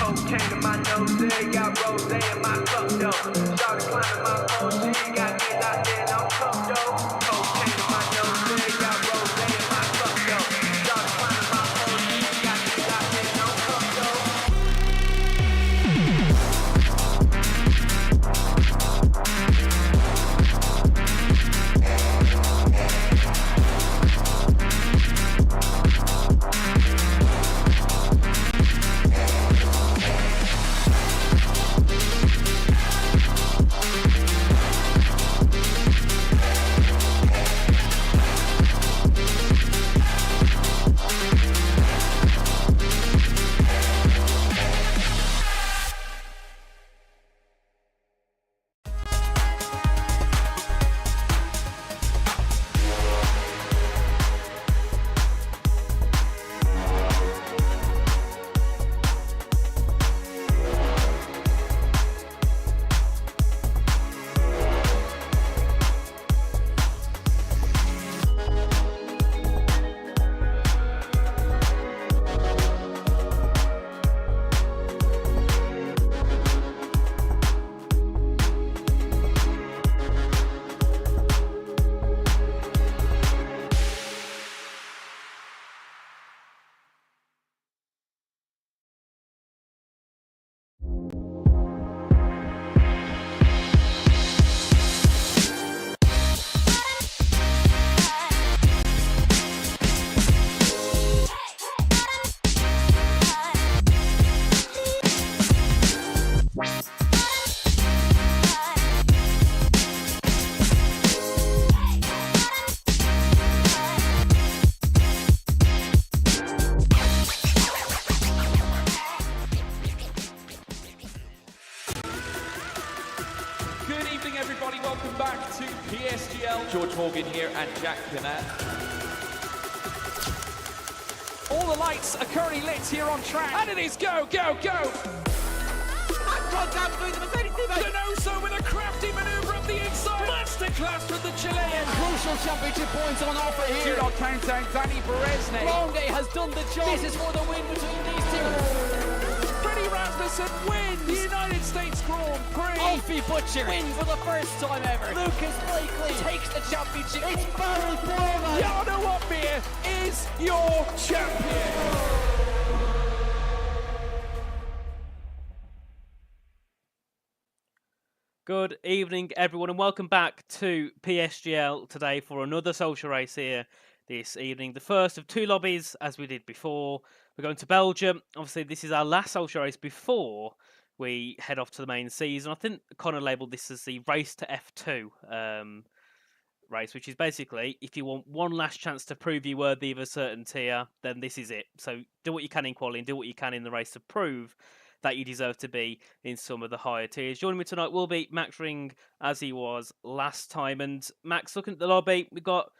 Cocaine in my nose, got rose in my cup, though. Started climbing my OG, got me locked in on cup, though. Cocaine in my nose, got rose in my cup, though. Started climbing my OG, got me locked in on cup, Good evening, everybody. Welcome back to PSGL. George Morgan here and Jack Canette. All the lights are currently lit here on track. And it is go, go, go! Donoso with a crafty maneuver up the inside. Masterclass from the Chilean. Crucial championship points on offer here. Do not count out Danny Berezne. Blonde has done the job. This is for the win between these two. Freddie Rasmussen wins the United States Grand Prix. Alfie Butcher wins for the first time ever. Lucas Blakely takes the championship. It's Barry Borman. Jarno Opmeer is your champion. Good evening, everyone, and welcome back to PSGL today for another social race here this evening. The first of two lobbies, as we did before. We're going to Belgium. Obviously, this is our last social race before we head off to the main season. I think Connor labelled this as the race to F2 race, which is basically if you want one last chance to prove you're worthy of a certain tier, then this is it. So do what you can in quality and do what you can in the race to prove that you deserve to be in some of the higher tiers. Joining me tonight will be Max Ring, as he was last time. And Max, looking at the lobby, we've got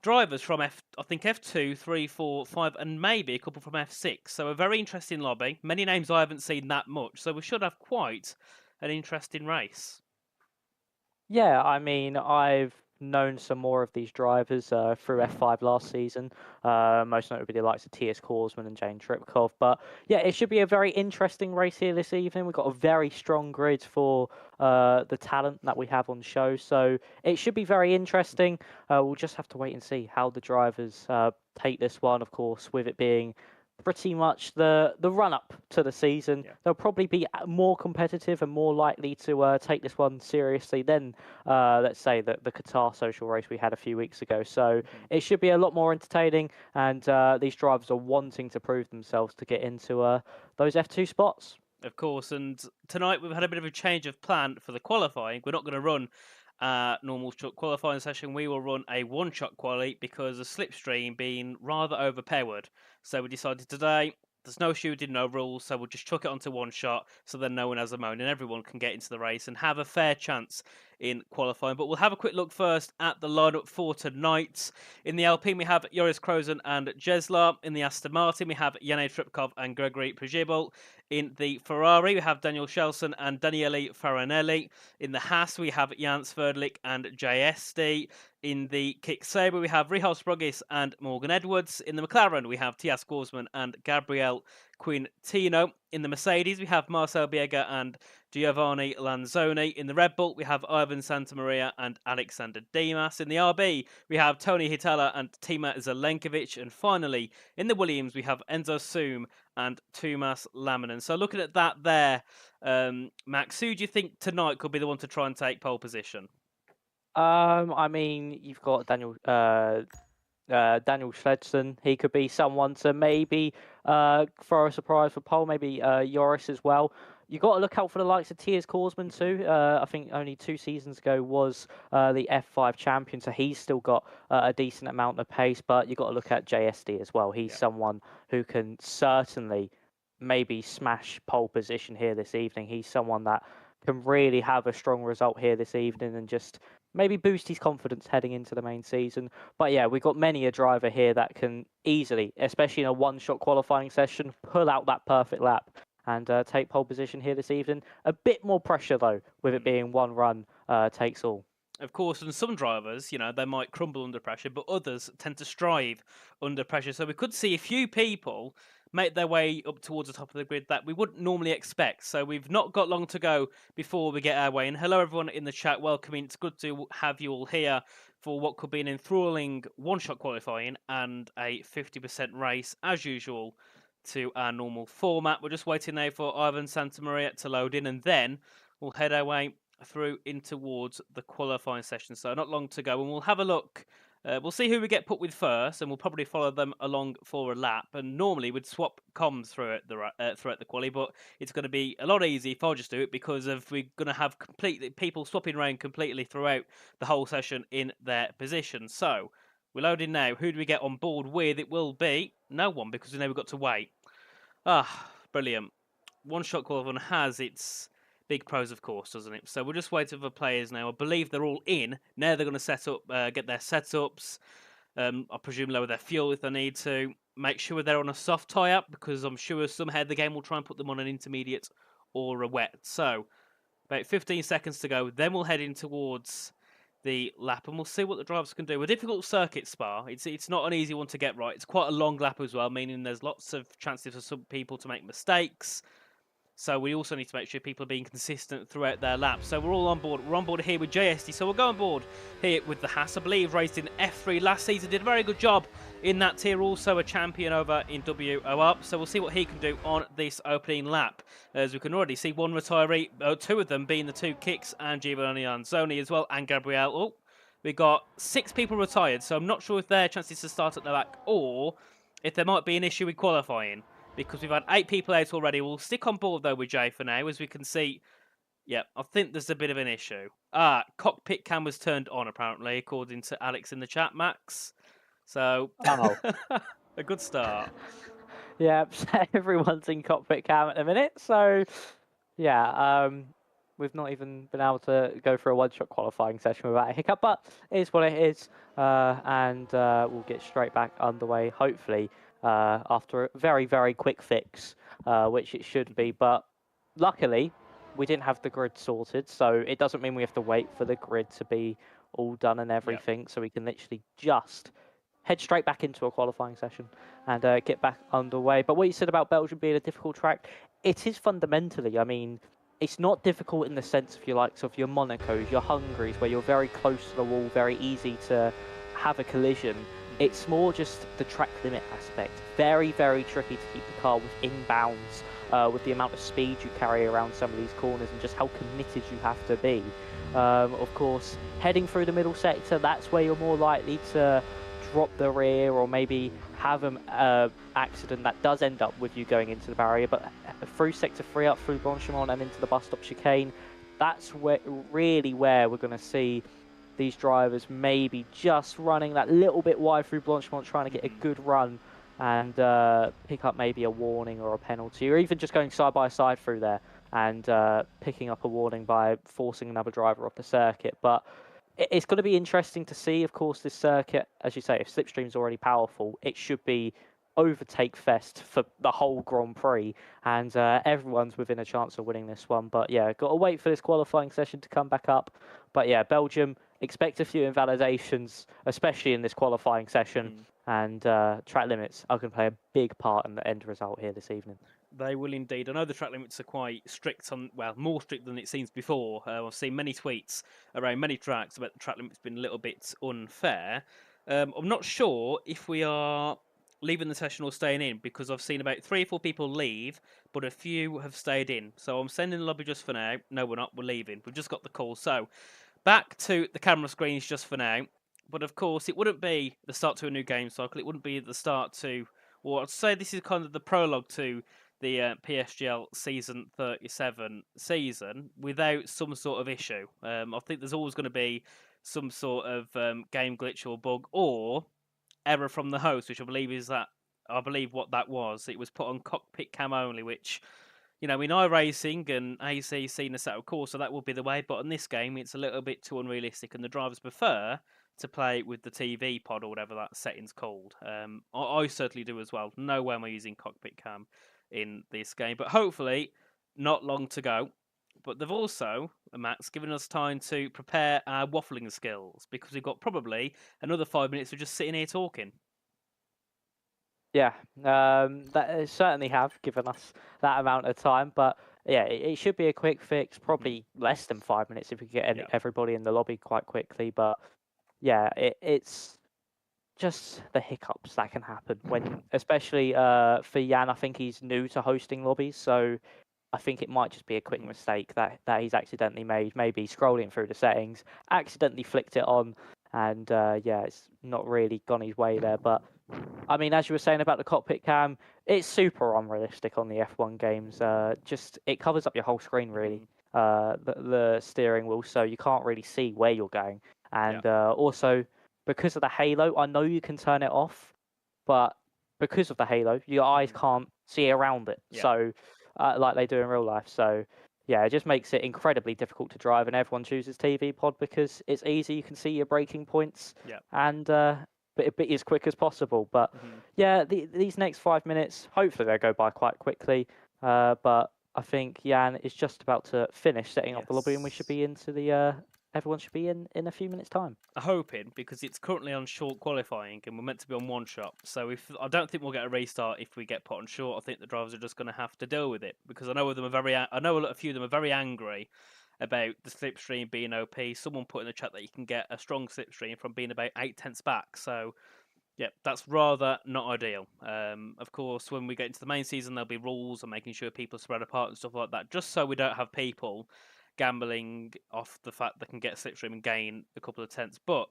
drivers from F2, 3, 4, 5, and maybe a couple from F6. So a very interesting lobby. Many names I haven't seen that much. So we should have quite an interesting race. Yeah, I mean, I've known some more of these drivers through F5 last season, most notably the likes of T.S. Korsman and Jane Tripkov. But yeah, it should be a very interesting race here this evening. We've got a very strong grid for the talent that we have on show, so it should be very interesting. We'll just have to wait and see how the drivers take this one, of course, with it being pretty much the run-up to the season. Yeah. They'll probably be more competitive and more likely to take this one seriously than, let's say, the Qatar social race we had a few weeks ago. So it should be a lot more entertaining, and these drivers are wanting to prove themselves to get into those F2 spots. Of course, and tonight we've had a bit of a change of plan for the qualifying. We're not going to run a normal shot qualifying session. We will run a one-shot quali because of slipstream being rather overpowered. So we decided today there's no shooting, no rules, so we'll just chuck it onto one shot so then no one has a moan and everyone can get into the race and have a fair chance in qualifying. But we'll have a quick look first at the lineup for tonight. In the Alpine, we have Joris Krozen and Jesla. In the Aston Martin, we have Yannick Tripkov and Gregory Prejibel. In the Ferrari, we have Daniel Shelson and Daniele Farinelli. In the Haas, we have Jan Sverdlik and JSD. In the Kick Sabre, we have Richard Sprogis and Morgan Edwards. In the McLaren, we have Tias Korsman and Gabriel Quintino. In the Mercedes, we have Marcel Biega and Giovanni Lanzoni. In the Red Bull, we have Ivan Santamaria and Alexander Dimas. In the RB, we have Tony Hitala and Tima Zelenkovic. And finally, in the Williams, we have Enzo Soom and Tumas Laminen. So looking at that there, Max, who do you think tonight could be the one to try and take pole position? I mean, you've got Daniel Schledson. He could be someone to maybe throw a surprise for pole. Maybe Joris as well. You got to look out for the likes of Tias Korsman too. I think only 2 seasons ago was the F5 champion, so he's still got a decent amount of pace. But you got to look at JSD as well. He's someone who can certainly maybe smash pole position here this evening. He's someone that can really have a strong result here this evening and just maybe boost his confidence heading into the main season. But yeah, we've got many a driver here that can easily, especially in a one-shot qualifying session, pull out that perfect lap and take pole position here this evening. A bit more pressure though, with it being one run takes all. Of course, and some drivers, they might crumble under pressure, but others tend to strive under pressure. So we could see a few people make their way up towards the top of the grid that we wouldn't normally expect. So we've not got long to go before we get our way in. Hello, everyone in the chat. Welcome in. It's good to have you all here for what could be an enthralling one-shot qualifying and a 50% race, as usual, to our normal format. We're just waiting now for Ivan Santamaria to load in, and then we'll head our way through in towards the qualifying session. So not long to go, and we'll have a look. We'll see who we get put with first, and we'll probably follow them along for a lap. And normally we'd swap comms throughout the quali, but it's going to be a lot easier if I just do it because we're going to have people swapping around completely throughout the whole session in their position. So we're loading now. Who do we get on board with? It will be no one because we know we've got to wait. Brilliant. One-shot qualifying has its big pros, of course, doesn't it? So we're just waiting for players now. I believe they're all in. Now they're going to set up, get their setups. I presume lower their fuel if they need to. Make sure they're on a soft tie-up because I'm sure somehow the game will try and put them on an intermediate or a wet. So about 15 seconds to go. Then we'll head in towards the lap and we'll see what the drivers can do. A difficult circuit, Spa. It's not an easy one to get right. It's quite a long lap as well, meaning there's lots of chances for some people to make mistakes. So we also need to make sure people are being consistent throughout their laps. So we're all on board. We're on board here with JSD. So we'll go on board here with the Haas. I believe raced in F3 last season. Did a very good job in that tier. Also a champion over in WOR. So we'll see what he can do on this opening lap. As we can already see one retiree, 2 of them being the 2 Kicks and Giovanni Anzoni as well. And Gabriel. Oh, we got 6 people retired. So I'm not sure if their chances to start at the back or if there might be an issue with qualifying. Because we've had 8 people out already. We'll stick on board, though, with Jay for now. As we can see, yeah, I think there's a bit of an issue. Cockpit cam was turned on, apparently, according to Alex in the chat, Max. So, a good start. Yeah, everyone's in cockpit cam at the minute. So, yeah, we've not even been able to go for a one-shot qualifying session without a hiccup. But it is what it is. And we'll get straight back underway, hopefully, after a very, very quick fix, which it should be. But luckily, we didn't have the grid sorted, so it doesn't mean we have to wait for the grid to be all done and everything. Yep. So we can literally just head straight back into a qualifying session and get back underway. But what you said about Belgium being a difficult track, it is fundamentally. I mean, it's not difficult in the sense of your likes of your Monacos, your Hungaries, where you're very close to the wall, very easy to have a collision. It's more just the track limit aspect. Very, very tricky to keep the car within bounds with the amount of speed you carry around some of these corners and just how committed you have to be. Of course, heading through the middle sector, that's where you're more likely to drop the rear or maybe have an accident that does end up with you going into the barrier. But through sector 3 up through Blanchimont and into the bus stop chicane, that's really where we're going to see these drivers maybe just running that little bit wide through Blanchimont, trying to get a good run and pick up maybe a warning or a penalty, or even just going side by side through there and picking up a warning by forcing another driver off the circuit. But it's going to be interesting to see. Of course, this circuit, as you say, if Slipstream's already powerful, it should be overtake fest for the whole Grand Prix, and everyone's within a chance of winning this one. But yeah, got to wait for this qualifying session to come back up. But yeah, Belgium, expect a few invalidations, especially in this qualifying session, and track limits are going to play a big part in the end result here this evening. They will indeed. I know the track limits are quite strict more strict than it seems before. I've seen many tweets around many tracks about the track limits being a little bit unfair. I'm not sure if we are leaving the session or staying in, because I've seen about 3 or 4 people leave, but a few have stayed in. So I'm sending the lobby just for now. No, we're not. We're leaving. We've just got the call. So back to the camera screens just for now. But of course, it wouldn't be the start to a new game cycle. It wouldn't be the start to, or I'd say this is kind of the prologue to the PSGL season 37 season without some sort of issue. I think there's always going to be some sort of game glitch or bug or error from the host, which I believe what that was. It was put on cockpit cam only, which, in iRacing and AC seen us out of course, so that would be the way. But in this game, it's a little bit too unrealistic, and the drivers prefer to play with the TV pod or whatever that setting's called. I certainly do as well. No way am I using cockpit cam in this game, but hopefully not long to go. But they've also, Matt's given us time to prepare our waffling skills, because we've got probably another 5 minutes of just sitting here talking. Yeah, that certainly have given us that amount of time, but yeah, it should be a quick fix, probably less than 5 minutes if we get everybody in the lobby quite quickly. But yeah, it's just the hiccups that can happen when, especially for Jan. I think he's new to hosting lobbies, so I think it might just be a quick mistake that he's accidentally made. Maybe scrolling through the settings, accidentally flicked it on, and yeah, it's not really gone his way there. But I mean, as you were saying about the cockpit cam, it's super unrealistic on the F1 games. Just it covers up your whole screen really, the steering wheel, so you can't really see where you're going. And also, because of the halo, I know you can turn it off, but because of the halo, your eyes can't see around it. Yeah. So, like they do in real life. So, yeah, it just makes it incredibly difficult to drive, and everyone chooses TV pod because it's easy. You can see your braking points, and be as quick as possible. But yeah, these next 5 minutes, hopefully they go by quite quickly. But I think Jan is just about to finish setting up the lobby, and we should be into the. Everyone should be in a few minutes' time. I'm hoping, because it's currently on short qualifying and we're meant to be on one shot. So I don't think we'll get a restart if we get put on short. I think the drivers are just going to have to deal with it, because I know a few of them are very angry about the slipstream being OP. Someone put in the chat that you can get a strong slipstream from being about 8/10 back. So yeah, that's rather not ideal. Of course, when we get into the main season, there'll be rules and making sure people are spread apart and stuff like that, just so we don't have people gambling off the fact they can get slipstream and gain a couple of tenths. But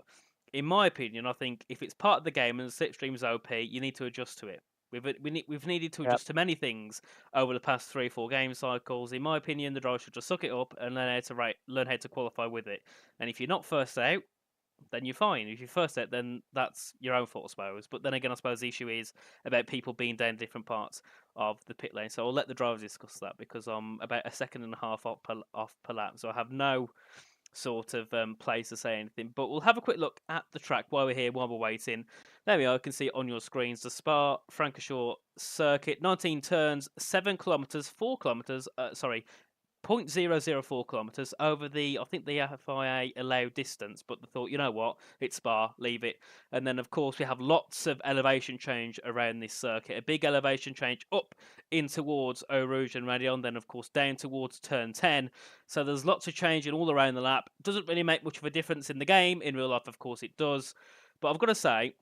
in my opinion, I think if it's part of the game and the slipstream's OP, you need to adjust to it. We've needed to adjust to many things over the past 3 or 4 game cycles. In my opinion, the driver should just suck it up and learn how to qualify with it. And if you're not first out, then you're fine. If you're first out, then that's your own fault, I suppose. But then again, I suppose the issue is about people being down different parts of the pit lane. So I'll let the drivers discuss that, because I'm about 1.5 seconds off per lap. So I have no sort of place to say anything. But we'll have a quick look at the track while we're here, while we're waiting. There we are. You can see on your screens the Spa-Francorchamps circuit. 19 turns, 7 kilometres, 4 kilometres, 0.004 kilometres over the FIA allowed distance, but they thought, you know what, it's Spa, leave it. And then, of course, we have lots of elevation change around this circuit. A big elevation change up in towards Eau Rouge and Radion, then, of course, down towards turn 10. So there's lots of changing all around the lap. Doesn't really make much of a difference in the game. In real life, of course, it does. But I've got to say,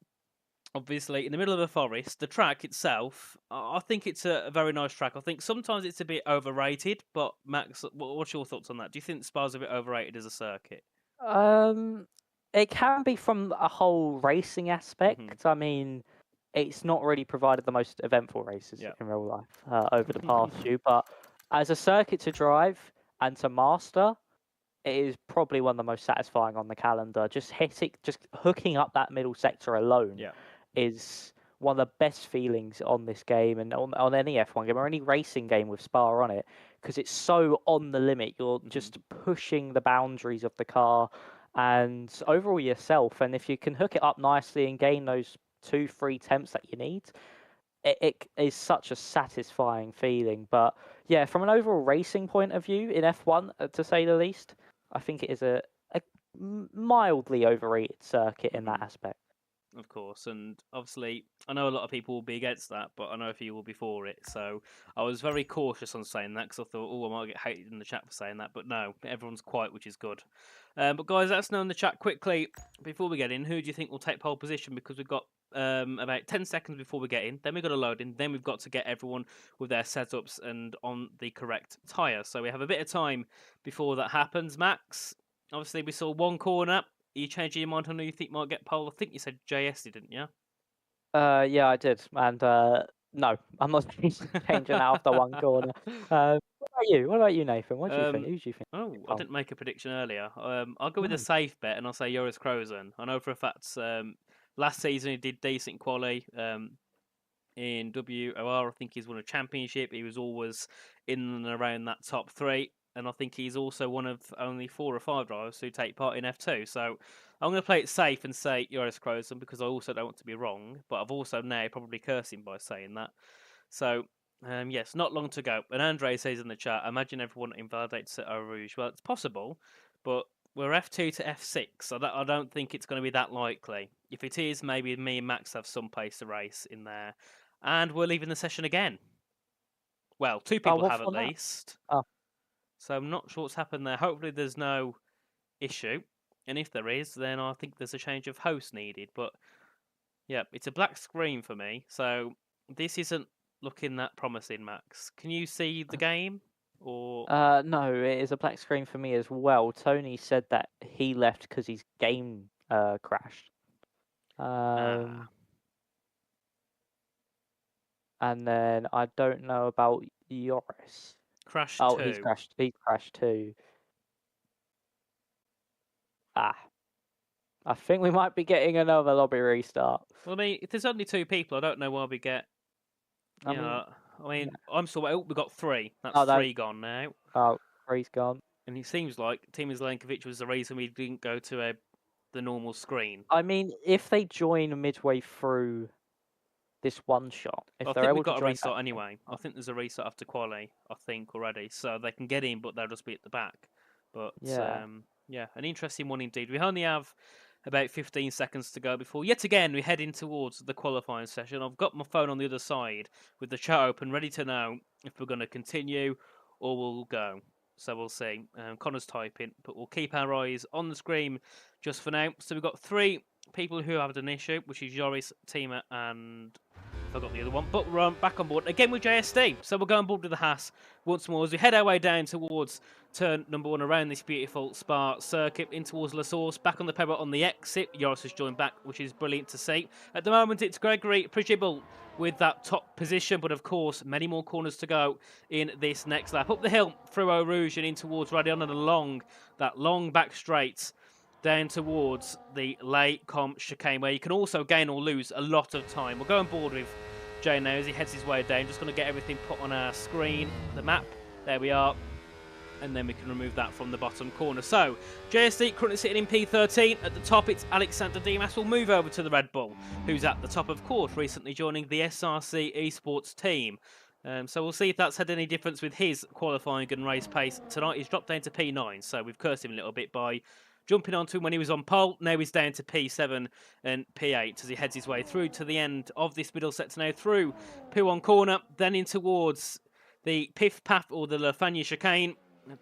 obviously in the middle of a forest. The track itself, I think it's a very nice track. I think sometimes it's a bit overrated, but Max, what's your thoughts on that? Do you think Spa's a bit overrated as a circuit? Um, it can be from a whole racing Hmm. aspect. I mean, it's not really provided the most eventful races Yeah. in real life over the past few, but as a circuit to drive and to master, it is probably one of the most satisfying on the calendar. Just hooking up that middle sector alone Yeah. is one of the best feelings on this game and on any F1 game or any racing game with Spa on it, because it's so on the limit. You're just pushing the boundaries of the car and overall yourself. And if you can hook it up nicely and gain those 2-3 temps that you need, it is such a satisfying feeling. But yeah, from an overall racing point of view in F1, to say the least, I think it is a mildly overrated circuit in that aspect. Of course, and obviously, I know a lot of people will be against that, but I know a few will be for it. So I was very cautious on saying that because I thought, oh, I might get hated in the chat for saying that. But no, everyone's quiet, which is good. But guys, let us know in the chat quickly before we get in. Who do you think will take pole position? Because we've got about 10 seconds before we get in. Then we've got to load in. Then we've got to get everyone with their setups and on the correct tyre. So we have a bit of time before that happens. Max, obviously, we saw one corner. Are you changing your mind on who you think might get pole? I think you said JS, didn't you? Yeah, I did, and no, I'm not changing out after one corner. What about you? What about you, Nathan? What do you think? Um, Who do you think? oh, Get I pole? didn't make a prediction earlier. I'll go with a No. safe bet and I'll say Joris Krozen. I know for a fact last season he did decent quali in WOR. I think he's won a championship. He was always in and around that top three. And I think he's also one of only 4 or 5 drivers who take part in F2. So I'm going to play it safe and say Joris Krozen because I also don't want to be wrong. But I've also now probably cursed him by saying that. So, yes, not long to go. And Andre says in the chat, imagine everyone invalidates at Eau Rouge. Well, it's possible, but we're F2 to F6, so I don't think it's going to be that likely. If it is, maybe me and Max have some place to race in there. And we're leaving the session again. Well, 2 Oh, people what have at for that? least. Oh, So I'm not sure what's happened there. Hopefully there's no issue. And if there is, then I think there's a change of host needed. But yeah, it's a black screen for me. So this isn't looking that promising, Max. Can you see the game? Or no, it is a black screen for me as well. Tony said that he left because his game crashed. ah, And then I don't know about Yoris. Crash Oh, 2. He crashed too. Ah, I think we might be getting another lobby restart. Well, I mean, if there's only 2 people, I don't know why we get. I Yeah, mean, I mean, I'm still. Oh, we got 3. That's oh, that, 3 gone now. oh, Free's gone. And it seems like Timo Zelenkovic was the reason we didn't go to the normal screen. I mean, if they join midway through this one shot, if I they're think we've able to got a join restart anyway. I think there's a restart after quali, I think, already. So they can get in, but they'll just be at the back. But yeah. yeah, an interesting one indeed. We only have about 15 seconds to go before, yet again, we're heading towards the qualifying session. I've got my phone on the other side with the chat open, ready to know if we're going to continue or we'll go. So we'll see. Connor's typing, but we'll keep our eyes on the screen just for now. So we've got 3 people who have an issue, which is Joris, Tima, and forgot the other one, but we're back on board again with JSD. So we'll go on board with the Haas once more as we head our way down towards turn number 1 around this beautiful Spa circuit in towards La Source. Back on the pebble on the exit. Joris has joined back, which is brilliant to see. At the moment, it's Gregory Prigibble with that top position, but of course, many more corners to go in this next lap. Up the hill through Eau Rouge and in towards Radion and along that long back straight down towards the Les Combes chicane, where you can also gain or lose a lot of time. We'll go on board with Jay now as he heads his way down. Just going to get everything put on our screen, the map. There we are. And then we can remove that from the bottom corner. So, JSD currently sitting in P13. At the top, it's Alexander Dimas. We'll move over to the Red Bull, who's at the top of course, recently joining the SRC Esports team. So we'll see if that's had any difference with his qualifying and race pace tonight. He's dropped down to P9, so we've cursed him a little bit by jumping onto him when he was on pole. Now he's down to P7 and P8 as he heads his way through to the end of this middle sector now, through P1 corner, then in towards the Piff Path or the La Fagna chicane.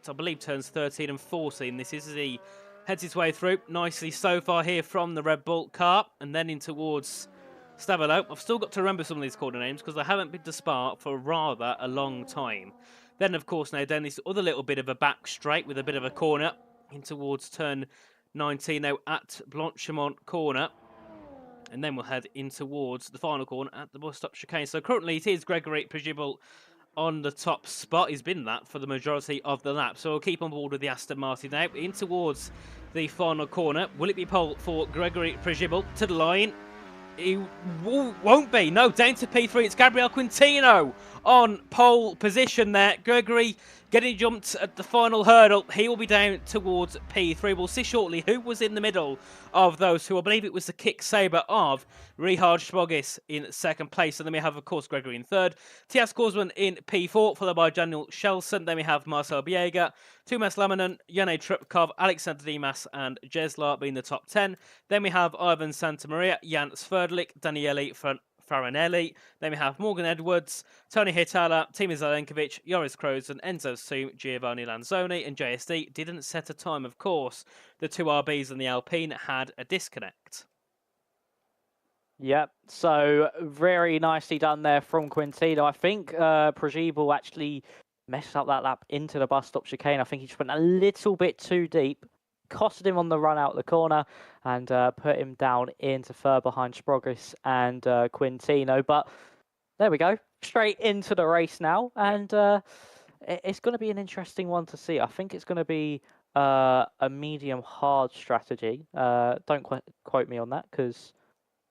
I believe turns 13 and 14. This is as he heads his way through nicely so far here from the Red Bull car, and then in towards Stavelo. I've still got to remember some of these corner names because I haven't been to Spa for rather a long time. Then, of course, now down this other little bit of a back straight with a bit of a corner in towards turn 19 now at Blanchimont corner. And then we'll head in towards the final corner at the bus stop chicane. So currently it is Gregory Prigibble on the top spot. He's been that for the majority of the lap. So we'll keep on board with the Aston Martin now. In towards the final corner. Will it be pole for Gregory Prigibble to the line? He won't be. No, down to P3. It's Gabriel Quintino on pole position there. Gregory getting jumped at the final hurdle. He will be down towards P3. We'll see shortly who was in the middle of those two. I believe it was the kick sabre of Richard Sprogis in second place. And then we have, of course, Gregory in third. T.S. Korsman in P4, followed by Daniel Shelson. Then we have Marcel Biega, Tumas Lamanen, Jane Trupkov, Alexander Dimas, and Jeslar being the top 10. Then we have Ivan Santamaria, Jan Sverdlik, Daniele Farinelli. Then we have Morgan Edwards, Tony Hitala, Timo Zelenkovic, Joris Kroos, and Enzo Soom, Giovanni Lanzoni, and JSD didn't set a time, of course. The two RBs and the Alpine had a disconnect. Yep, so very nicely done there from Quintino. I think Prigibble actually messed up that lap into the bus stop chicane. I think he just went a little bit too deep, costed him on the run out the corner, and put him down into third behind Sprogis and Quintino. But there we go, straight into the race now, and it's going to be an interesting one to see. I think it's going to be a medium hard strategy. Don't quote me on that because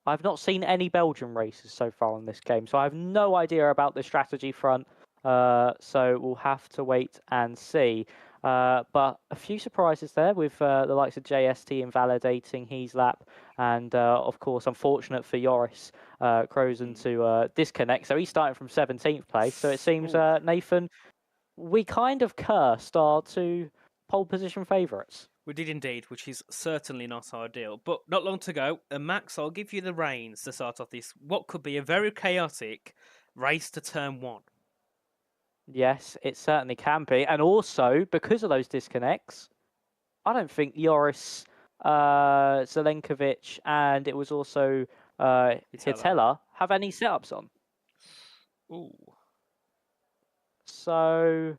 I've not seen any Belgian races so far on this game, so I have no idea about the strategy front. So we'll have to wait and see. But a few surprises there with the likes of JST invalidating his lap, and of course, unfortunate for Joris Krozen to disconnect. So he's starting from 17th place. So it seems, Nathan, we kind of cursed our two pole position favourites. We did indeed, which is certainly not ideal. But not long to go. And Max, I'll give you the reins to start off this, what could be a very chaotic race to turn one. Yes, it certainly can be. And also, because of those disconnects, I don't think Joris Zelenkovic and it was also Hitela have any setups on. Ooh. So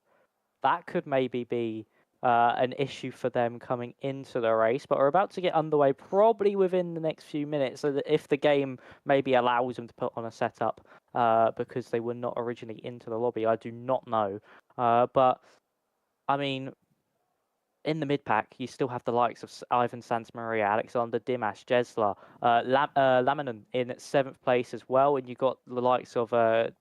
that could maybe be an issue for them coming into the race, but we're about to get underway probably within the next few minutes, so that if the game maybe allows them to put on a setup because they were not originally into the lobby, I do not know. But I mean, in the mid-pack, you still have the likes of Ivan Santamaria, Alexander Dimas, Jeslar, Lamanen in 7th place as well, and you've got the likes of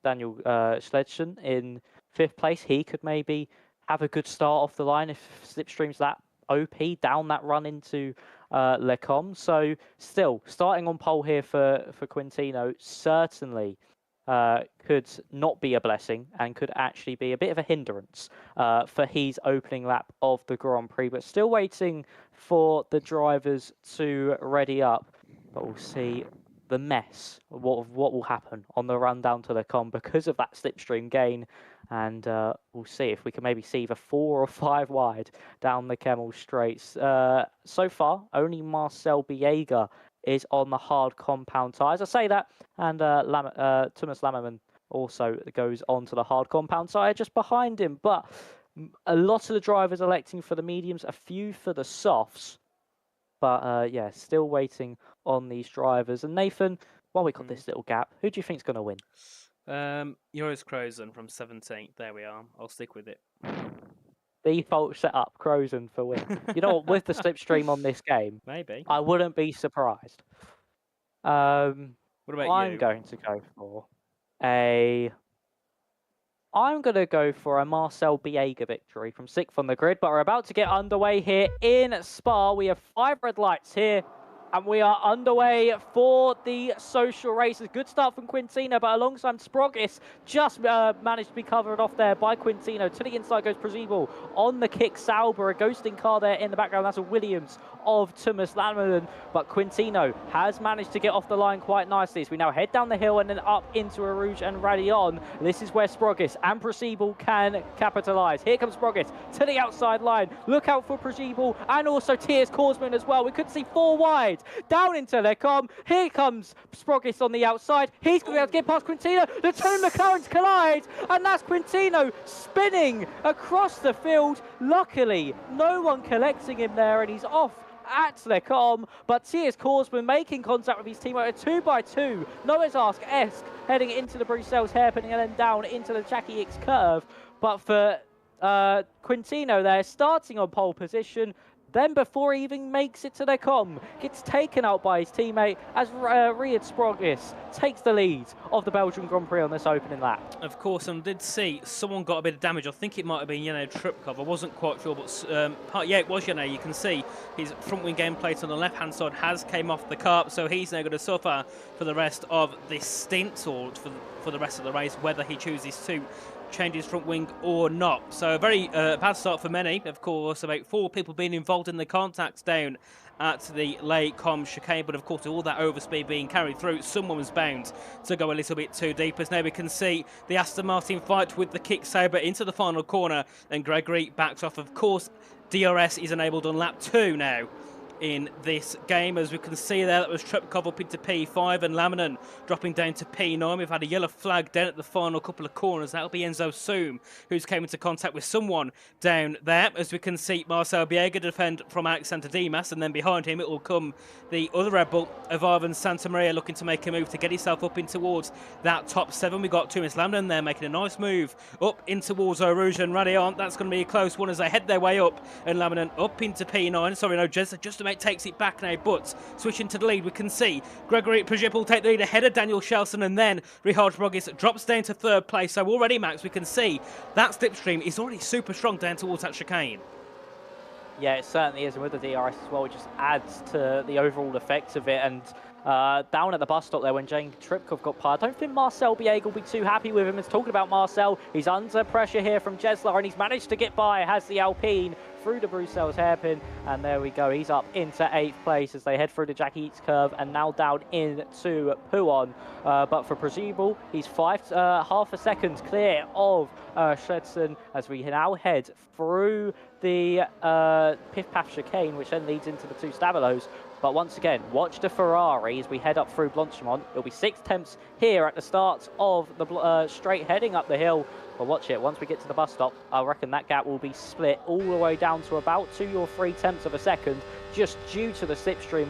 Daniel Sledgen in 5th place. He could maybe have a good start off the line if Slipstream's that OP down that run into Lecom. So still, starting on pole here for Quintino certainly could not be a blessing and could actually be a bit of a hindrance for his opening lap of the Grand Prix. But still waiting for the drivers to ready up. But we'll see the mess of what will happen on the run down to Lecom because of that Slipstream gain. And we'll see if we can maybe see either 4 or 5 wide down the Kemmel Straights. So far, only Marcel Biega is on the hard compound tyres. I say that, and Tumas Lamanen also goes on to the hard compound tyre just behind him. But a lot of the drivers electing for the mediums, a few for the softs. But yeah, still waiting on these drivers. And Nathan, while we got this little gap, who do you think is going to win? Joris Krozen from 17th. There we are. I'll stick with it. Default setup, Krozen for win. You know what? With the slipstream on this game, Maybe. I wouldn't be surprised. What about you? I'm going to go for a Marcel Biega victory from 6th on the grid, but we're about to get underway here in Spa. We have 5 red lights here, and we are underway for the social races. Good start from Quintino, but alongside Sprogis, just managed to be covered off there by Quintino. To the inside goes Prigibble on the kick. Sauber, a ghosting car there in the background. That's a Williams of Thomas Lammerman, but Quintino has managed to get off the line quite nicely. So we now head down the hill and then up into Arouge and Radion. This is where Sprogis and Prosiebel can capitalise. Here comes Sprogis to the outside line. Look out for Prosiebel and also T.S. Korsman as well. We could see 4 wide down into Lecom. Here comes Sprogis on the outside. He's going to be able to get past Quintino. The two McLarens collide, and that's Quintino spinning across the field. Luckily, no one collecting him there, and he's off at Lecom, but T.S. Korsman making contact with his teammate, a 2x2, Noah's Ark-esque, heading into the Bruxelles hairpin and then down into the Jackie X curve. But for Quintino there, starting on pole position, then before he even makes it to Lecom, gets taken out by his teammate as Riyad Sprogis takes the lead of the Belgian Grand Prix on this opening lap. Of course, and I did see someone got a bit of damage. I think it might have been Yano Tripkov. I wasn't quite sure, but yeah, it was Yano. You can see his front wing game plate on the left-hand side has came off the carb, so he's now going to suffer for the rest of this stint, or for the rest of the race, whether he chooses to change his front wing or not. So a very bad start for many, of course. About 4 people being involved in the contacts down at the Lecom chicane, but of course all that overspeed being carried through, someone was bound to go a little bit too deep, as now we can see the Aston Martin fight with the Kick Sabre into the final corner, and Gregory backs off. Of course, DRS is enabled on lap 2 now in this game, as we can see there. That was Trepkov up into P5 and Laminan dropping down to P9. We've had a yellow flag down at the final couple of corners. That'll be Enzo Soom, who's came into contact with someone down there. As we can see Marcel Biega defend from Alexander Dimas, and then behind him it will come the other Red Bull of Ivan Santamaria, looking to make a move to get himself up in towards that top 7. We got Thomas Laminan there making a nice move up in towards Rouge and Radiant. That's going to be a close one as they head their way up, and Laminan up into P9. Sorry, no, just takes it back now, but switching to the lead, we can see Gregory Prajipal take the lead ahead of Daniel Shelson, and then Richard Brogis drops down to 3rd place. So already, Max, we can see that slipstream is already super strong down towards that chicane. Yeah, it certainly is, and with the DRS as well, it just adds to the overall effect of it. And down at the bus stop there, when Jane Tripkov got by, I don't think Marcel Biega will be too happy with him. It's talking about Marcel, he's under pressure here from Jeslar, and he's managed to get by, has the Alpine through the Bruxelles hairpin, and there we go, he's up into 8th place as they head through the Jackie Eats curve and now down into Pouon. But for Prosiebel, he's half a second clear of Shedson as we now head through the Piff Paff chicane, which then leads into the 2 Stabilos. But once again, watch the Ferrari as we head up through Blanchimont. It'll be 6 tenths here at the start of the straight heading up the hill. But watch it, once we get to the bus stop, I reckon that gap will be split all the way down to about 2 or 3 tenths of a second, just due to the slipstream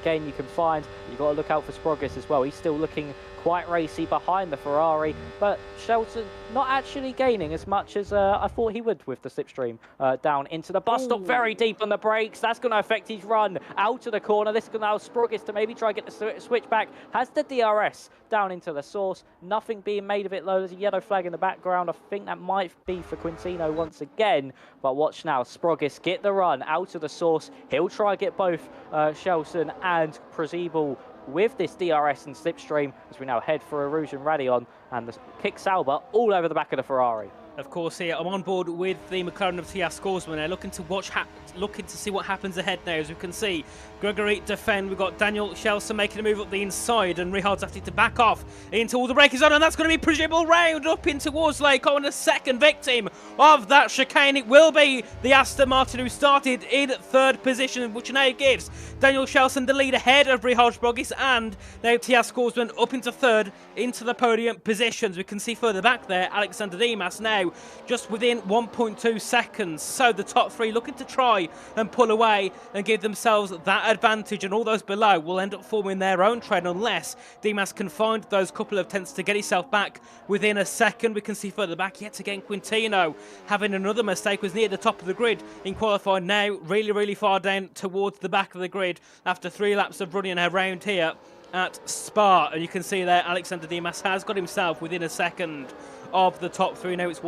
gain you can find. You've got to look out for Sprogis as well. He's still looking quite racy behind the Ferrari, but Shelton not actually gaining as much as I thought he would with the slipstream down into the bus stop, very deep on the brakes. That's going to affect his run out of the corner. This is going to allow Sprogis to maybe try and get the switch back. Has the DRS down into the source. Nothing being made of it though. There's a yellow flag in the background. I think that might be for Quintino once again. But watch now, Sprogis get the run out of the source. He'll try and get both Shelson and Prosiebel with this DRS and slipstream as we now head for Rouge and Radion, and the Kick Sauber all over the back of the Ferrari. Of course, here I'm on board with the McLaren of T.S. Korsman there, looking to see what happens ahead now. As we can see, Gregory defend. We've got Daniel Shelson making a move up the inside, and Richard's having to back off into all the braking zone, and that's going to be Prosiebel round up in towards Lake on the second victim of that chicane. It will be the Aston Martin who started in 3rd position, which now gives Daniel Shelson the lead ahead of Richard Brogis, and now T.S. Korsman up into 3rd into the podium positions. We can see further back there Alexander Dimas now just within 1.2 seconds. So the top 3 looking to try and pull away and give themselves that advantage, and all those below will end up forming their own trend unless Dimas can find those couple of tenths to get himself back within a second. We can see further back yet again Quintino having another mistake, was near the top of the grid in qualifying, now really far down towards the back of the grid after 3 laps of running around here at Spa. And you can see there Alexander Dimas has got himself within a second of the top 3. Now it's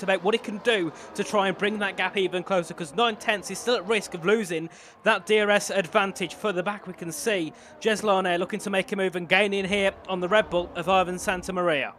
about what he can do to try and bring that gap even closer, because 9 tenths is still at risk of losing that DRS advantage. Further back we can see Jeslar looking to make a move and gain in here on the Red Bull of Ivan Santamaria.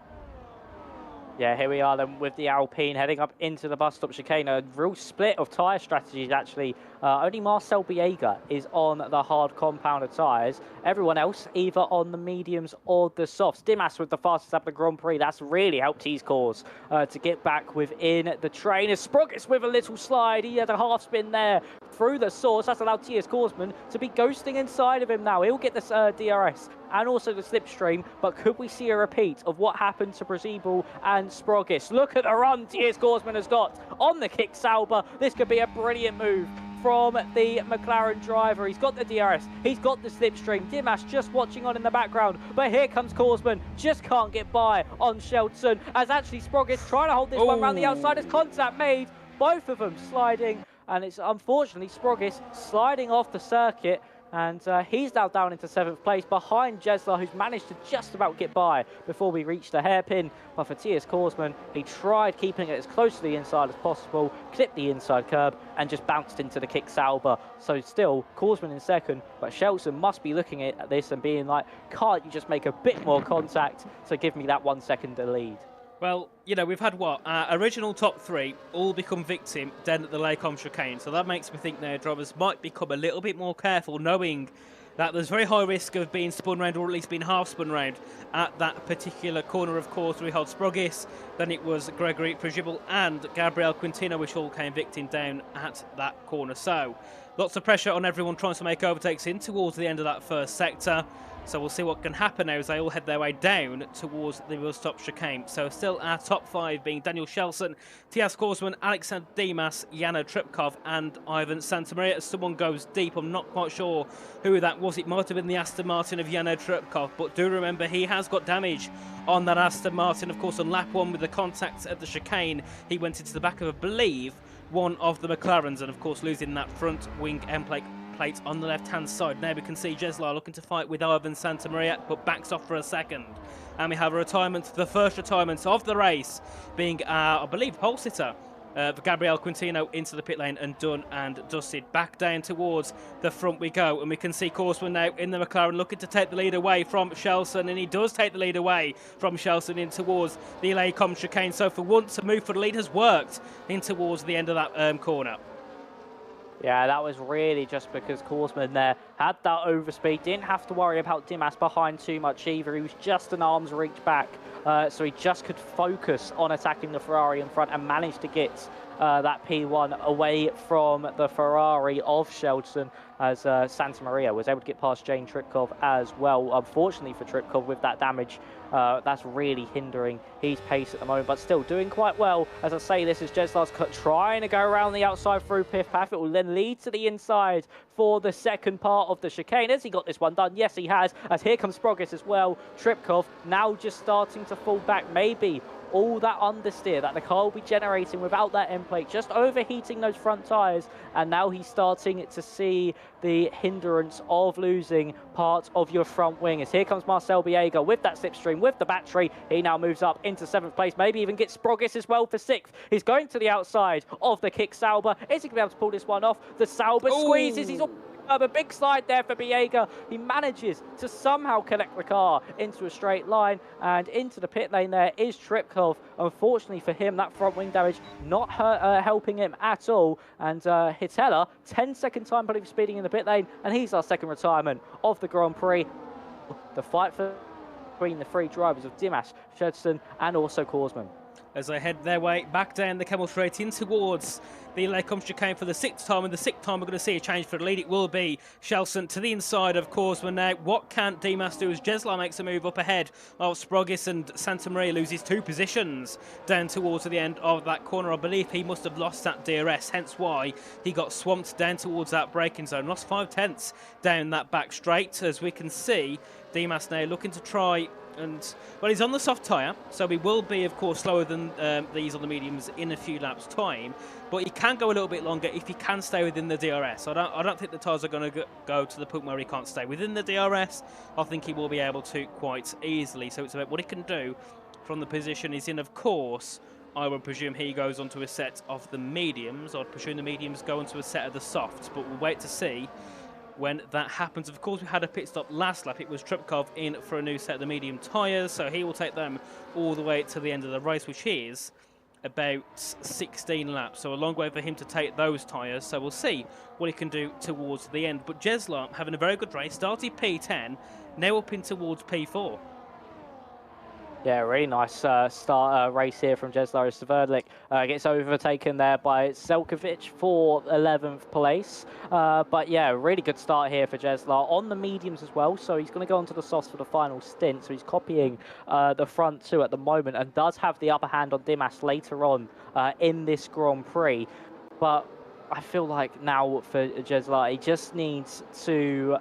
Yeah, here we are then with the Alpine heading up into the bus stop chicane. A real split of tyre strategies actually. Only Marcel Biega is on the hard compounder tyres. Everyone else either on the mediums or the softs. Dimas with the fastest lap of the Grand Prix. That's really helped his cause to get back within the train. As Sproggets with a little slide. He had a half spin there through the source. That's allowed T.S. Korsman to be ghosting inside of him now. He'll get this DRS and also the slipstream, but could we see a repeat of what happened to Brazibel and Sproggis? Look at the run T.S. Korsman has got on the kick Sauber. This could be a brilliant move from the McLaren driver. He's got the DRS, he's got the slipstream. Dimas just watching on in the background, but here comes Korsman, just can't get by on Shelton, as actually Sproggis trying to hold this one around the outside as contact made. Both of them sliding, and it's unfortunately Sproggis sliding off the circuit. And he's now down into 7th place behind Jesler, who's managed to just about get by before we reach the hairpin. But for T.S. Korsman, he tried keeping it as close to the inside as possible, clipped the inside curb, and just bounced into the kick Sauber. So still, Korsman in 2nd, but Shelton must be looking at this and being like, can't you just make a bit more contact to give me that 1 second lead? Well, you know, we've had what? Original top 3 all become victim down at the Lacombe chicane. So that makes me think now drivers might become a little bit more careful, knowing that there's very high risk of being spun round, or at least being half spun round at that particular corner. Of course, we had Sproggis, then it was Gregory Prigibel and Gabriel Quintino, which all came victim down at that corner. So lots of pressure on everyone trying to make overtakes in towards the end of that first sector. So we'll see what can happen now as they all head their way down towards the wheel stop chicane. So still our top 5 being Daniel Shelton, T.S. Korsman, Alexander Dimas, Jano Tripkov and Ivan Santamaria. As someone goes deep, I'm not quite sure who that was. It might have been the Aston Martin of Jano Tripkov, but do remember he has got damage on that Aston Martin. Of course, on lap 1 with the contact at the chicane, he went into the back of, I believe, one of the McLarens, and of course losing that front wing end plate on the left-hand side. Now we can see Jeslar looking to fight with Ivan Santamaria, but backs off for a second. And we have a retirement, the first retirement of the race, being, I believe, pole sitter for Gabriel Quintino into the pit lane and done and dusted. Back down towards the front we go, and we can see Korsman now in the McLaren looking to take the lead away from Shelton, and he does take the lead away from Shelton in towards the Lacombe chicane. So for once, a move for the lead has worked in towards the end of that corner. Yeah, that was really just because Korsman there had that overspeed, didn't have to worry about Dimas behind too much either. He was just an arm's reach back, so he just could focus on attacking the Ferrari in front and managed to get that P1 away from the Ferrari of Shelton, as Santamaria was able to get past Jane Tripkov as well. Unfortunately for Tripkov, with that damage, that's really hindering his pace at the moment, but still doing quite well. As I say, this is Jeslar's trying to go around the outside through Piff Paff. It will then lead to the inside for the second part of the chicane. Has he got this one done? Yes, he has, as here comes Sproggis as well. Tripkov now just starting to fall back, maybe all that understeer that the car will be generating without that end plate, just overheating those front tyres, and now he's starting to see the hindrance of losing part of your front wing. As here comes Marcel Biega with that slipstream, with the battery. He now moves up into 7th place, maybe even gets Sproggis as well for 6th. He's going to the outside of the kick Sauber. Is he going to be able to pull this one off? The Sauber squeezes. He's all a big slide there for Biega. He manages to somehow connect the car into a straight line, and into the pit lane there is Tripkov. Unfortunately for him, that front wing damage not helping him at all, and Hitella 10-second time believe speeding in the pit lane, and he's our second retirement of the Grand Prix. The fight between the 3 drivers of Dimas, Shelton and also Korsman, as they head their way back down the Kemmel Straight in towards the Lacombe chicane for the 6th time. And the 6th time we're going to see a change for the lead. It will be Shelton to the inside of Korsman now. What can Dimas do as Jeslar makes a move up ahead of Sproggis, and Santamaria loses 2 positions down towards the end of that corner. I believe he must have lost that DRS, hence why he got swamped down towards that braking zone. Lost 5/10 down that back straight, as we can see Dimas now looking to try. And, well, he's on the soft tyre, so he will be, of course, slower than these on the mediums in a few laps' time. But he can go a little bit longer if he can stay within the DRS. I don't think the tyres are going to go to the point where he can't stay within the DRS. I think he will be able to quite easily. So it's about what he can do from the position he's in. Of course, I would presume he goes onto a set of the mediums. I'd presume the mediums go onto a set of the softs, but we'll wait to see when that happens. Of course, we had a pit stop last lap. It was Tripkov in for a new set of the medium tyres, so he will take them all the way to the end of the race, which is about 16 laps, so a long way for him to take those tyres. So we'll see what he can do towards the end. But Jeslar having a very good race, started P10, now up in towards P4. Yeah, really nice start race here from Jeslar Sverdlik. Gets overtaken there by Selkovic for 11th place. But yeah, really good start here for Jeslar on the mediums as well. So he's going to go onto the softs for the final stint. So he's copying the front two at the moment and does have the upper hand on Dimas later on in this Grand Prix. But I feel like now for Jeslar, he just needs to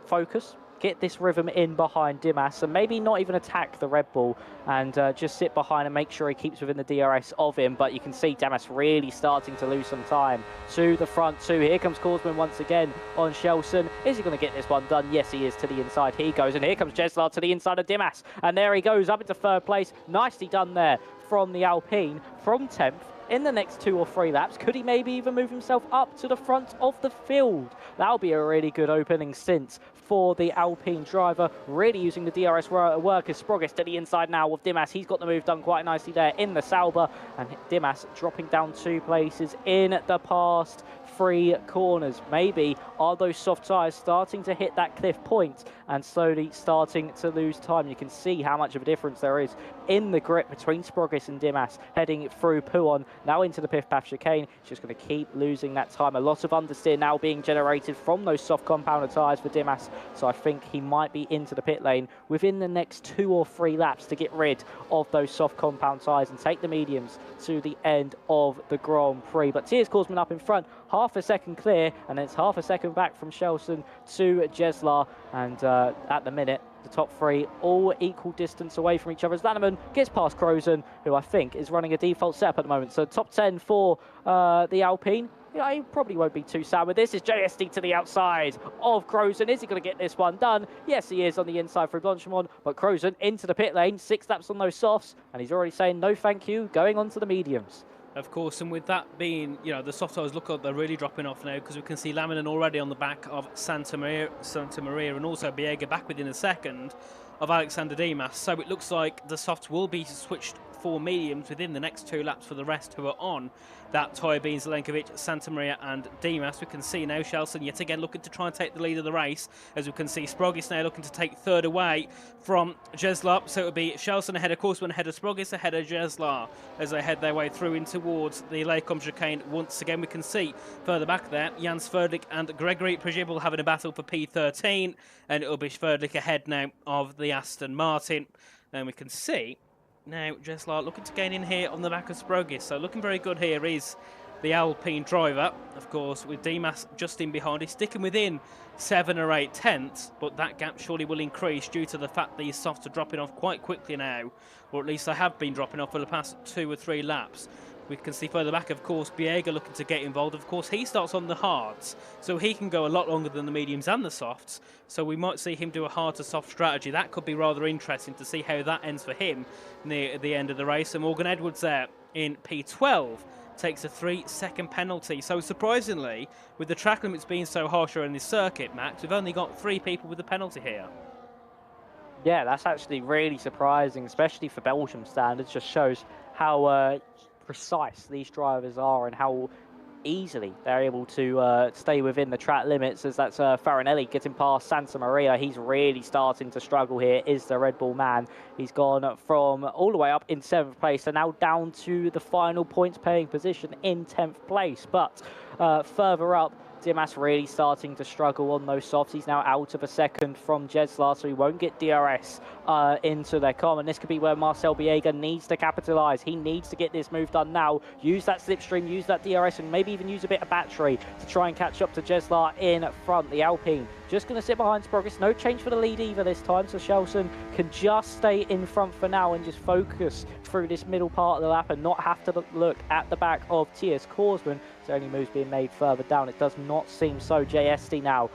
focus, get this rhythm in behind Dimas, and maybe not even attack the Red Bull and just sit behind and make sure he keeps within the DRS of him. But you can see Dimas really starting to lose some time to the front two. Here comes Korsman once again on Shelson. Is he going to get this one done? Yes, he is. To the inside he goes, and here comes Jeslar to the inside of Dimas, and there he goes up into third place. Nicely done there from the Alpine, from 10th. In the next 2 or 3 laps, could he maybe even move himself up to the front of the field? That'll be a really good opening stint for the Alpine driver, really using the DRS work as Sprogis to the inside now with Dimas. He's got the move done quite nicely there in the Sauber, and Dimas dropping down 2 places in the past 3 corners. Maybe are those soft tyres starting to hit that cliff point and slowly starting to lose time? You can see how much of a difference there is in the grip between Sprogis and Dimas heading through Pouon, now into the Piff Paff chicane. He's just going to keep losing that time. A lot of understeer now being generated from those soft compounder tyres for Dimas, so I think he might be into the pit lane within the next 2 or 3 laps to get rid of those soft compound tyres and take the mediums to the end of the Grand Prix. But Tiers Korsman up in front, half a second clear, and it's half a second back from Shelson to Jeslar, and at the minute the top 3 all equal distance away from each other as Lanneman gets past Crozen, who I think is running a default setup at the moment. So top 10 for the Alpine. Yeah, he probably won't be too sad with this. Is JSD to the outside of Crozen. Is he going to get this one done? Yes, he is on the inside for Blanchimont, but Crozen into the pit lane, 6 laps on those softs, and he's already saying no thank you, going on to the mediums. Of course, and with that being, you know, the soft tyres look like they're really dropping off now, because we can see Laminen already on the back of Santa Maria, and also Biega back within a second of Alexander Dimas. So it looks like the softs will be switched for mediums within the next 2 laps for the rest who are on that tyre, being Zelenkovic, Santa Maria and Dimas. We can see now Shelson yet again looking to try and take the lead of the race, as we can see Sprogis now looking to take third away from Jeslar. So it will be Shelson ahead of Korsman, ahead of Sprogis, ahead of Jeslar as they head their way through in towards the Lecom chicane. Once again we can see further back there Jan Sverdlik and Gregory Prejibal having a battle for P13, and it will be Sverdlik ahead now of the Aston Martin. And we can see now Jeslar looking to gain in here on the back of Sprogis. So looking very good here is the Alpine driver, of course, with Dimas just in behind. He's sticking within 7 or 8 tenths, but that gap surely will increase due to the fact these softs are dropping off quite quickly now, or at least they have been dropping off for the past 2 or 3 laps. We can see further back, of course, Biega looking to get involved. Of course, he starts on the hards, so he can go a lot longer than the mediums and the softs. So we might see him do a hard to soft strategy. That could be rather interesting to see how that ends for him near the end of the race. And Morgan Edwards there in P12 takes a 3-second penalty. So surprisingly, with the track limits being so harsh around this circuit, Max, we've only got 3 people with a penalty here. Yeah, that's actually really surprising, especially for Belgium standards. Just shows how precise these drivers are and how easily they're able to stay within the track limits, as that's Farinelli getting past Santa Maria. He's really starting to struggle here, is the Red Bull man. He's gone from all the way up in 7th place and now down to the final points paying position in 10th place. But further up, Dimas really starting to struggle on those softs. He's now out of a second from Jeslar, so he won't get DRS into their com. And this could be where Marcel Biega needs to capitalise. He needs to get this move done now. Use that slipstream, use that DRS, and maybe even use a bit of battery to try and catch up to Jeslar in front. The Alpine just going to sit behind Sprogis. No change for the lead either this time, so Shelson can just stay in front for now and just focus through this middle part of the lap and not have to look at the back of Tiers Korsman. So only moves being made further down. It does not seem so. JSD now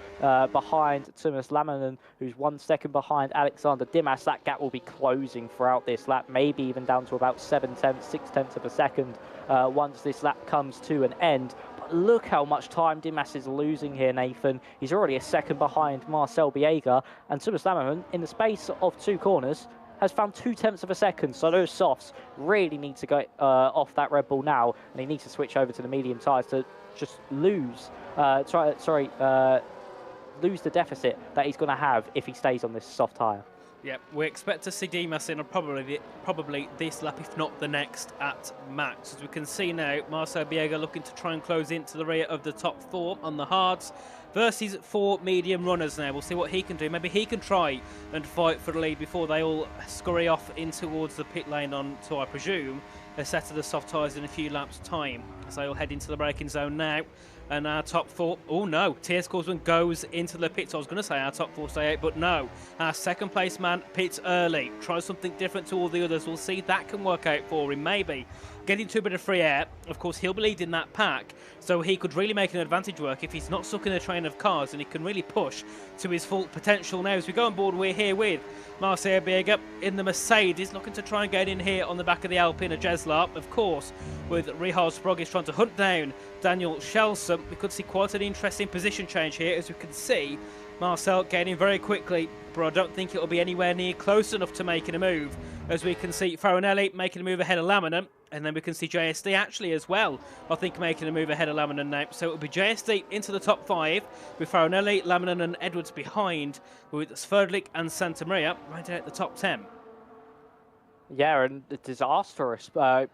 behind Thomas Laminen, who's 1 second behind Alexander Dimas. That gap will be closing throughout this lap, maybe even down to about 7 tenths, 6 tenths of a second once this lap comes to an end. But But look how much time Dimas is losing here, Nathan. He's already a second behind Marcel Biega, and Thomas Lammerman, in the space of 2 corners, has found 0.2 of a second. So those softs really need to go off that Red Bull now, and he needs to switch over to the medium tyres to just lose. Lose the deficit that he's going to have if he stays on this soft tyre. Yep, we expect to see Dimas in probably this lap, if not the next, at max. As we can see now, Marcel Biega looking to try and close into the rear of the top 4 on the hards versus 4 medium runners now. We'll see what he can do. Maybe he can try and fight for the lead before they all scurry off in towards the pit lane on to, I presume, a set of the soft tyres in a few laps' time. As they all head into the braking zone now. And our top 4, oh no, TS Korsman goes into the pits. I was going to say our top 4 stay out, but no. Our second place man pits early. Tries something different to all the others. We'll see that can work out for him, maybe. Getting to a bit of free air. Of course, he'll be leading that pack, so he could really make an advantage work if he's not stuck in a train of cars, and he can really push to his full potential now. As we go on board, we're here with Marcel Biega in the Mercedes, looking to try and get in here on the back of the Alpine, a Jesla, of course, with Richard Sprogis trying to hunt down Daniel Shelson. We could see quite an interesting position change here, as we can see Marcel gaining very quickly, but I don't think it'll be anywhere near close enough to making a move. As we can see Farinelli making a move ahead of Laminen, and then we can see JSD actually as well, I think, making a move ahead of Laminen now. So it'll be JSD into the top 5, with Farinelli, Laminen and Edwards behind, with Sverdlik and Santa Maria right out the top 10. Yeah, and a disastrous pit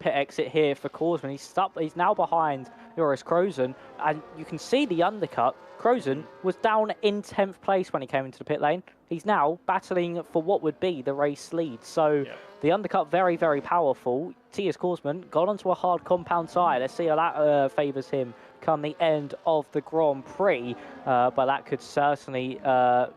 exit here for Korsman. He's now behind Joris Krozen, and you can see the undercut. Krozen was down in 10th place when he came into the pit lane. He's now battling for what would be the race lead. So the undercut, very, very powerful. TS Korsman got onto a hard compound tyre. Let's see how that favours him come the end of the Grand Prix, but that could certainly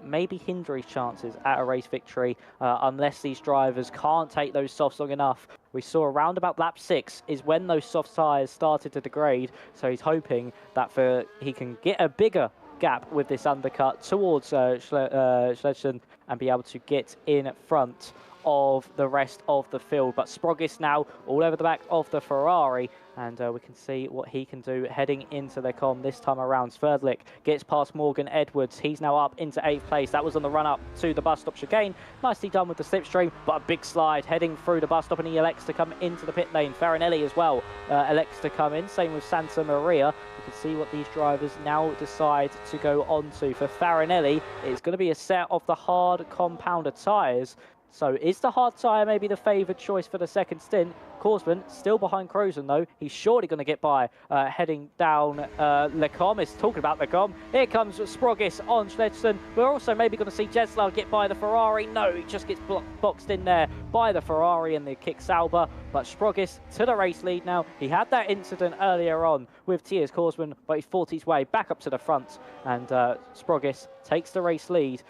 maybe hinder his chances at a race victory unless these drivers can't take those softs long enough. We saw around about lap 6 is when those soft tyres started to degrade, so he's hoping that he can get a bigger gap with this undercut towards Schledson and be able to get in front of the rest of the field. But Sprogis now all over the back of the Ferrari, and we can see what he can do heading into the com this time around. Sverdlik gets past Morgan Edwards. He's now up into 8th place. That was on the run up to the bus stop chicane. Nicely done with the slipstream, but a big slide heading through the bus stop, and he elects to come into the pit lane. Farinelli as well elects to come in. Same with Santa Maria. You can see what these drivers now decide to go on to. For Farinelli, it's going to be a set of the hard compounder tyres. So is the hard tyre maybe the favoured choice for the second stint? Korsman still behind Krozen though. He's surely going to get by heading down Lecom. It's talking about Lecom. Here comes Sprogis on Schledson. We're also maybe going to see Jesla get by the Ferrari. No, he just gets boxed in there by the Ferrari and the kick Sauber. But Sprogis to the race lead now. He had that incident earlier on with TS Korsman, but he fought his way back up to the front. And Sprogis takes the race lead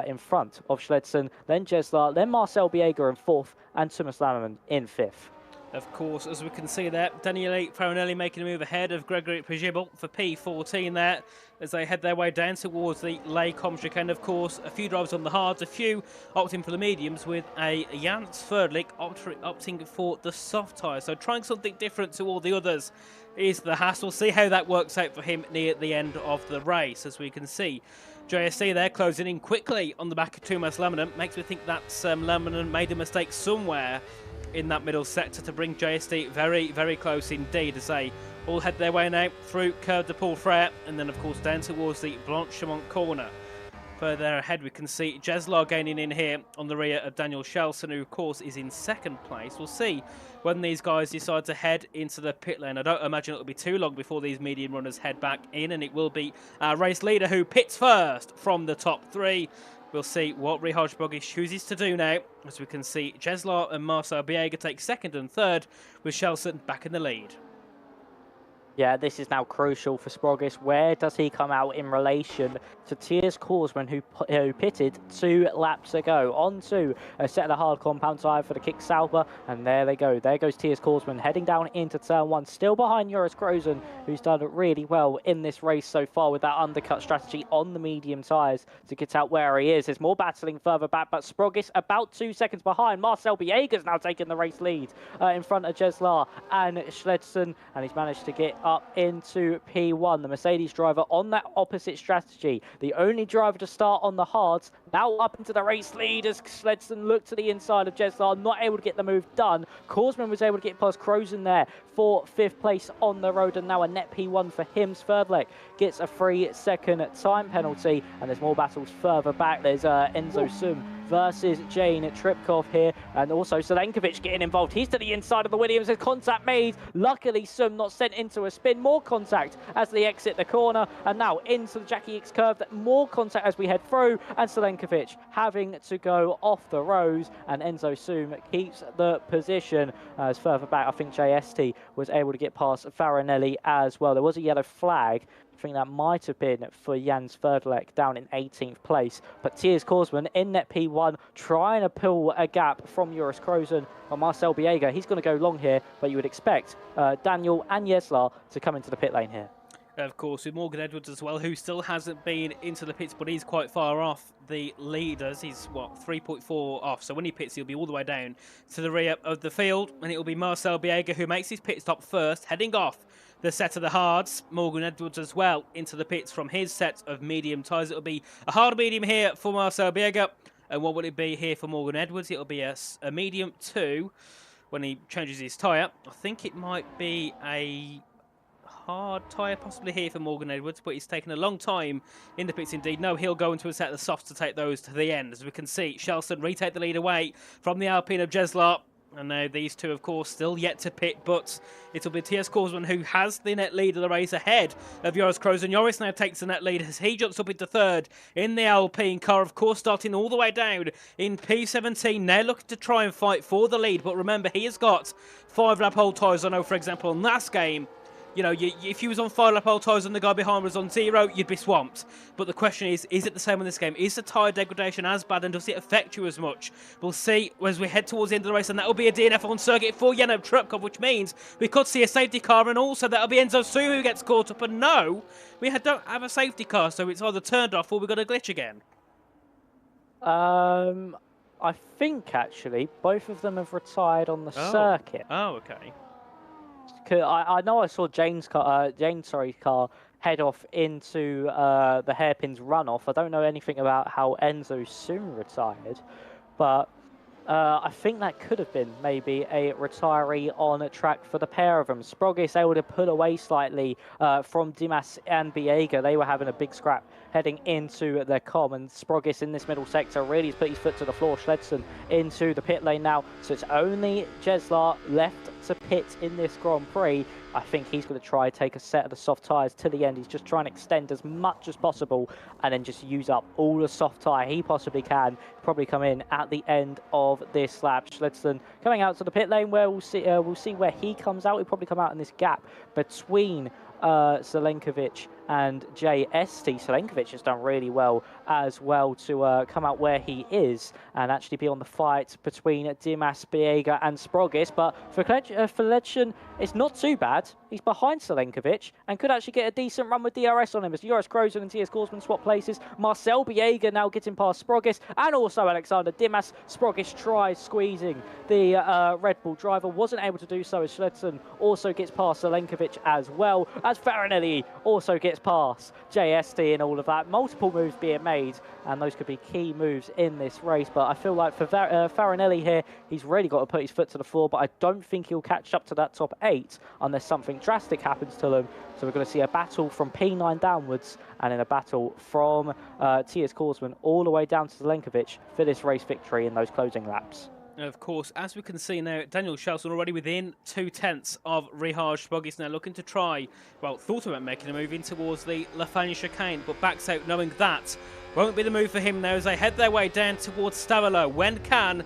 in front of Schledson, then Jesla, then Marcel Biega in 4th, and Thomas Lammerman in 5th. Of course, as we can see there, Daniele Farinelli making a move ahead of Gregory Pujibel for P14 there as they head their way down towards the Lecom chicane. Of course, a few drivers on the hards, a few opting for the mediums, with a Jan Sverdlik opting for the soft tyre. So trying something different to all the others is the hassle. See how that works out for him near the end of the race. As we can see, JSC there closing in quickly on the back of Thomas Laminen. Makes me think that Laminen made a mistake somewhere in that middle sector to bring JSD very, very close indeed, as they all head their way now through Curve de Paul Frere and then of course down towards the Blanchemont corner. Further ahead we can see Jeslar gaining in here on the rear of Daniel Shelson, who of course is in 2nd place. We'll see when these guys decide to head into the pit lane. I don't imagine it'll be too long before these medium runners head back in, and it will be our race leader who pits first from the top 3. We'll see what Richard Sprogis chooses to do now, as we can see Jeslar and Marcel Biega take 2nd and 3rd, with Shelson back in the lead. Yeah, this is now crucial for Sprogis. Where does he come out in relation to TS Korsman, who pitted 2 laps ago? On to a set of the hard compound tyre for the kick Sauber, and there they go. There goes TS Korsman heading down into turn 1, still behind Joris Krozen, who's done really well in this race so far with that undercut strategy on the medium tyres to get out where he is. There's more battling further back, but Sprogis about 2 seconds behind. Marcel Biega's now taking the race lead in front of Jeslar and Schledson, and he's managed to get up into P1. The Mercedes driver on that opposite strategy. The only driver to start on the hards. Now up into the race lead as Sledson looked to the inside of Jeslar, not able to get the move done. Korsman was able to get past Crozen there for 5th place on the road, and now a net P1 for him. Sverdlek gets a 3-second time penalty, and there's more battles further back. There's Enzo Sum versus Jane Tripkov here, and also Zelenkovic getting involved. He's to the inside of the Williams. There's contact made. Luckily, Sum not sent into a spin. More contact as they exit the corner, and now into the Jackie X curve. More contact as we head through, and Zelenkovic having to go off the rows, and Enzo Sum keeps the position. As further back, I think JST was able to get past Farinelli as well. There was a yellow flag. I think that might have been for Jan Sverdlek down in 18th place. But Tiers Korsman in net P1 trying to pull a gap from Joris Krozen or Marcel Biega. He's going to go long here, but you would expect Daniel and Jeslar to come into the pit lane here. Of course, with Morgan Edwards as well, who still hasn't been into the pits, but he's quite far off the leaders. He's, 3.4 off. So when he pits, he'll be all the way down to the rear of the field. And it will be Marcel Biega who makes his pit stop first, heading off the set of the hards. Morgan Edwards as well into the pits from his set of medium tyres. It'll be a hard medium here for Marcel Biega. And what will it be here for Morgan Edwards? It'll be a medium 2 when he changes his tyre. I think it might be a hard tyre possibly here for Morgan Edwards, but he's taken a long time in the pits indeed. No, he'll go into a set of the softs to take those to the end. As we can see, Shelson retake the lead away from the Alpine of Jeslar. And now these two, of course, still yet to pit, but it'll be T.S. Korsman who has the net lead of the race ahead of Joris Krozen. Joris now takes the net lead as he jumps up into 3rd in the Alpine car, of course, starting all the way down in P17. Now looking to try and fight for the lead, but remember, he has got 5-lap hold tyres. I know, for example, in last game, you know, if you was on 5-lap hold tyres and the guy behind was on 0, you'd be swamped. But the question is it the same in this game? Is the tyre degradation as bad, and does it affect you as much? We'll see as we head towards the end of the race, and that will be a DNF on circuit for Janov Trepkov, which means we could see a safety car, and also that'll be Enzo Su who gets caught up. And no, we don't have a safety car, so it's either turned off or we've got a glitch again. I think, actually, both of them have retired on the circuit. Oh, okay. I know I saw Jane's car head off into the hairpin's runoff. I don't know anything about how Enzo soon retired, but I think that could have been maybe a retiree on a track for the pair of them. Sprogis able to pull away slightly from Dimas and Biega. They were having a big scrap heading into their com, and Sprogis in this middle sector really has put his foot to the floor. Schledson into the pit lane now, so it's only Jeslar left to pit in this Grand Prix. I think he's going to try take a set of the soft tyres to the end. He's just trying to extend as much as possible and then just use up all the soft tyre he possibly can. Probably come in at the end of this lap. Schledson coming out to the pit lane where we'll see where he comes out. He'll probably come out in this gap between Zelenkovic and JST. Zelenkovic has done really well as well to come out where he is and actually be on the fight between Dimas, Biega and Sprogis. But for Ledgen, it's not too bad. He's behind Zelenkovic and could actually get a decent run with DRS on him as Joris Krozen and T.S. Korsman swap places. Marcel Biega now getting past Sprogis and also Alexander Dimas. Sprogis tries squeezing the Red Bull driver, wasn't able to do so as Schledson also gets past Zelenkovic as well, as Farinelli also gets past JST and all of that. Multiple moves being made, and those could be key moves in this race. But I feel like for Farinelli here, he's really got to put his foot to the floor, but I don't think he'll catch up to that top 8 unless something drastic happens to them. So we're going to see a battle from P9 downwards, and then a battle from T.S. Korsman all the way down to Zelenkovic for this race victory in those closing laps. Of course, as we can see now, Daniel Shelson already within 2/10 of Rihaj. Sprogis now looking to try, well, thought about making a move in towards the Lafayne chicane, but backs out knowing that won't be the move for him now as they head their way down towards Stavelo. When can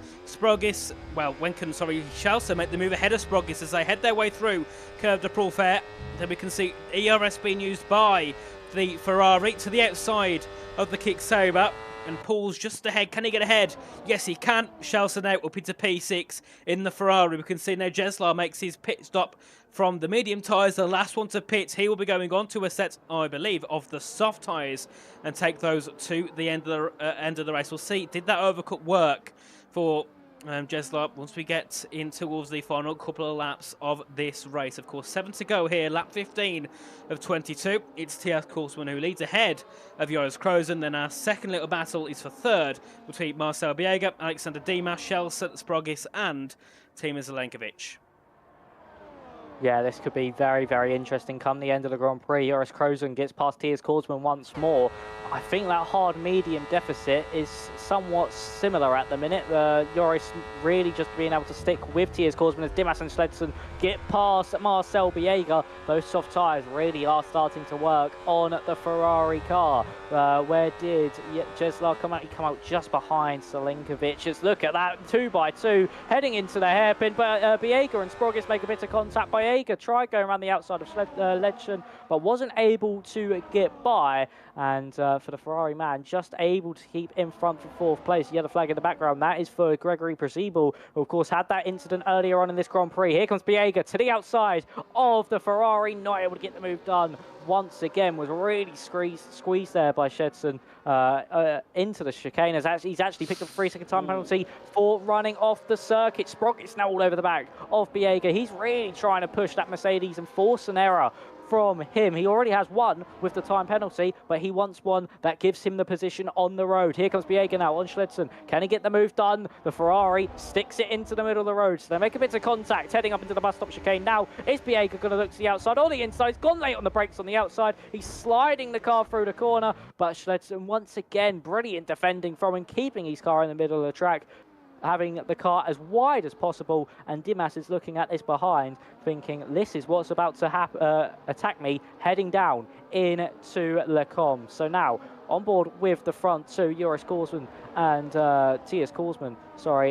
Shelson make the move ahead of Sprogis as they head their way through Curve de Profert? Then we can see ERS being used by the Ferrari to the outside of the kick Sauber. And Paul's just ahead. Can he get ahead? Yes, he can. Shelson out up into P6 in the Ferrari. We can see now Jeslar makes his pit stop from the medium tyres. The last one to pit. He will be going on to a set, I believe, of the soft tyres and take those to the end of the race. We'll see. Did that overcut work for Jesla, once we get in towards the final couple of laps of this race. Of course, 7 to go here, lap 15 of 22. It's TS Korsman who leads ahead of Joris Krozen. Then our second little battle is for third between Marcel Biega, Alexander Dimas, Shelson, Sprogis and Timo Zelenkovic. Yeah, this could be very, very interesting come the end of the Grand Prix. Joris Krozen gets past Tiers Korsman once more. I think that hard medium deficit is somewhat similar at the minute. Joris really just being able to stick with Tiers Korsman as Dimas and Schledson get past Marcel Biega. Those soft tyres really are starting to work on the Ferrari car. Where did Jeslar come out? He come out just behind Zelenkovic. Just look at that 2x2 heading into the hairpin. But Biega and Sprogis make a bit of contact. Biega tried going around the outside of Ledson, but wasn't able to get by. And for the Ferrari man, just able to keep in front for fourth place. Yellow flag in the background, that is for Gregory Przebil, who of course had that incident earlier on in this Grand Prix. Here comes Biega to the outside of the Ferrari, not able to get the move done. Once again, was really squeezed there by Shedson into the chicane. He's actually picked up a 3-second time penalty for running off the circuit. Sprocket's now all over the back of Biega. He's really trying to push that Mercedes and force an error from him. He already has one with the time penalty, but he wants one that gives him the position on the road. Here comes Biega now on Schledson. Can he get the move done? The Ferrari sticks it into the middle of the road, so they make a bit of contact heading up into the bus stop chicane. Now, is Biega going to look to the outside or the inside? He's gone late on the brakes on the outside. He's sliding the car through the corner, but Schledson once again, brilliant defending from him, keeping his car in the middle of the track, having the car as wide as possible, and Dimas is looking at this behind, thinking this is what's about to attack me, heading down into Le Com. So now on board with the front two, Joris Korsman and Tiers Korsman,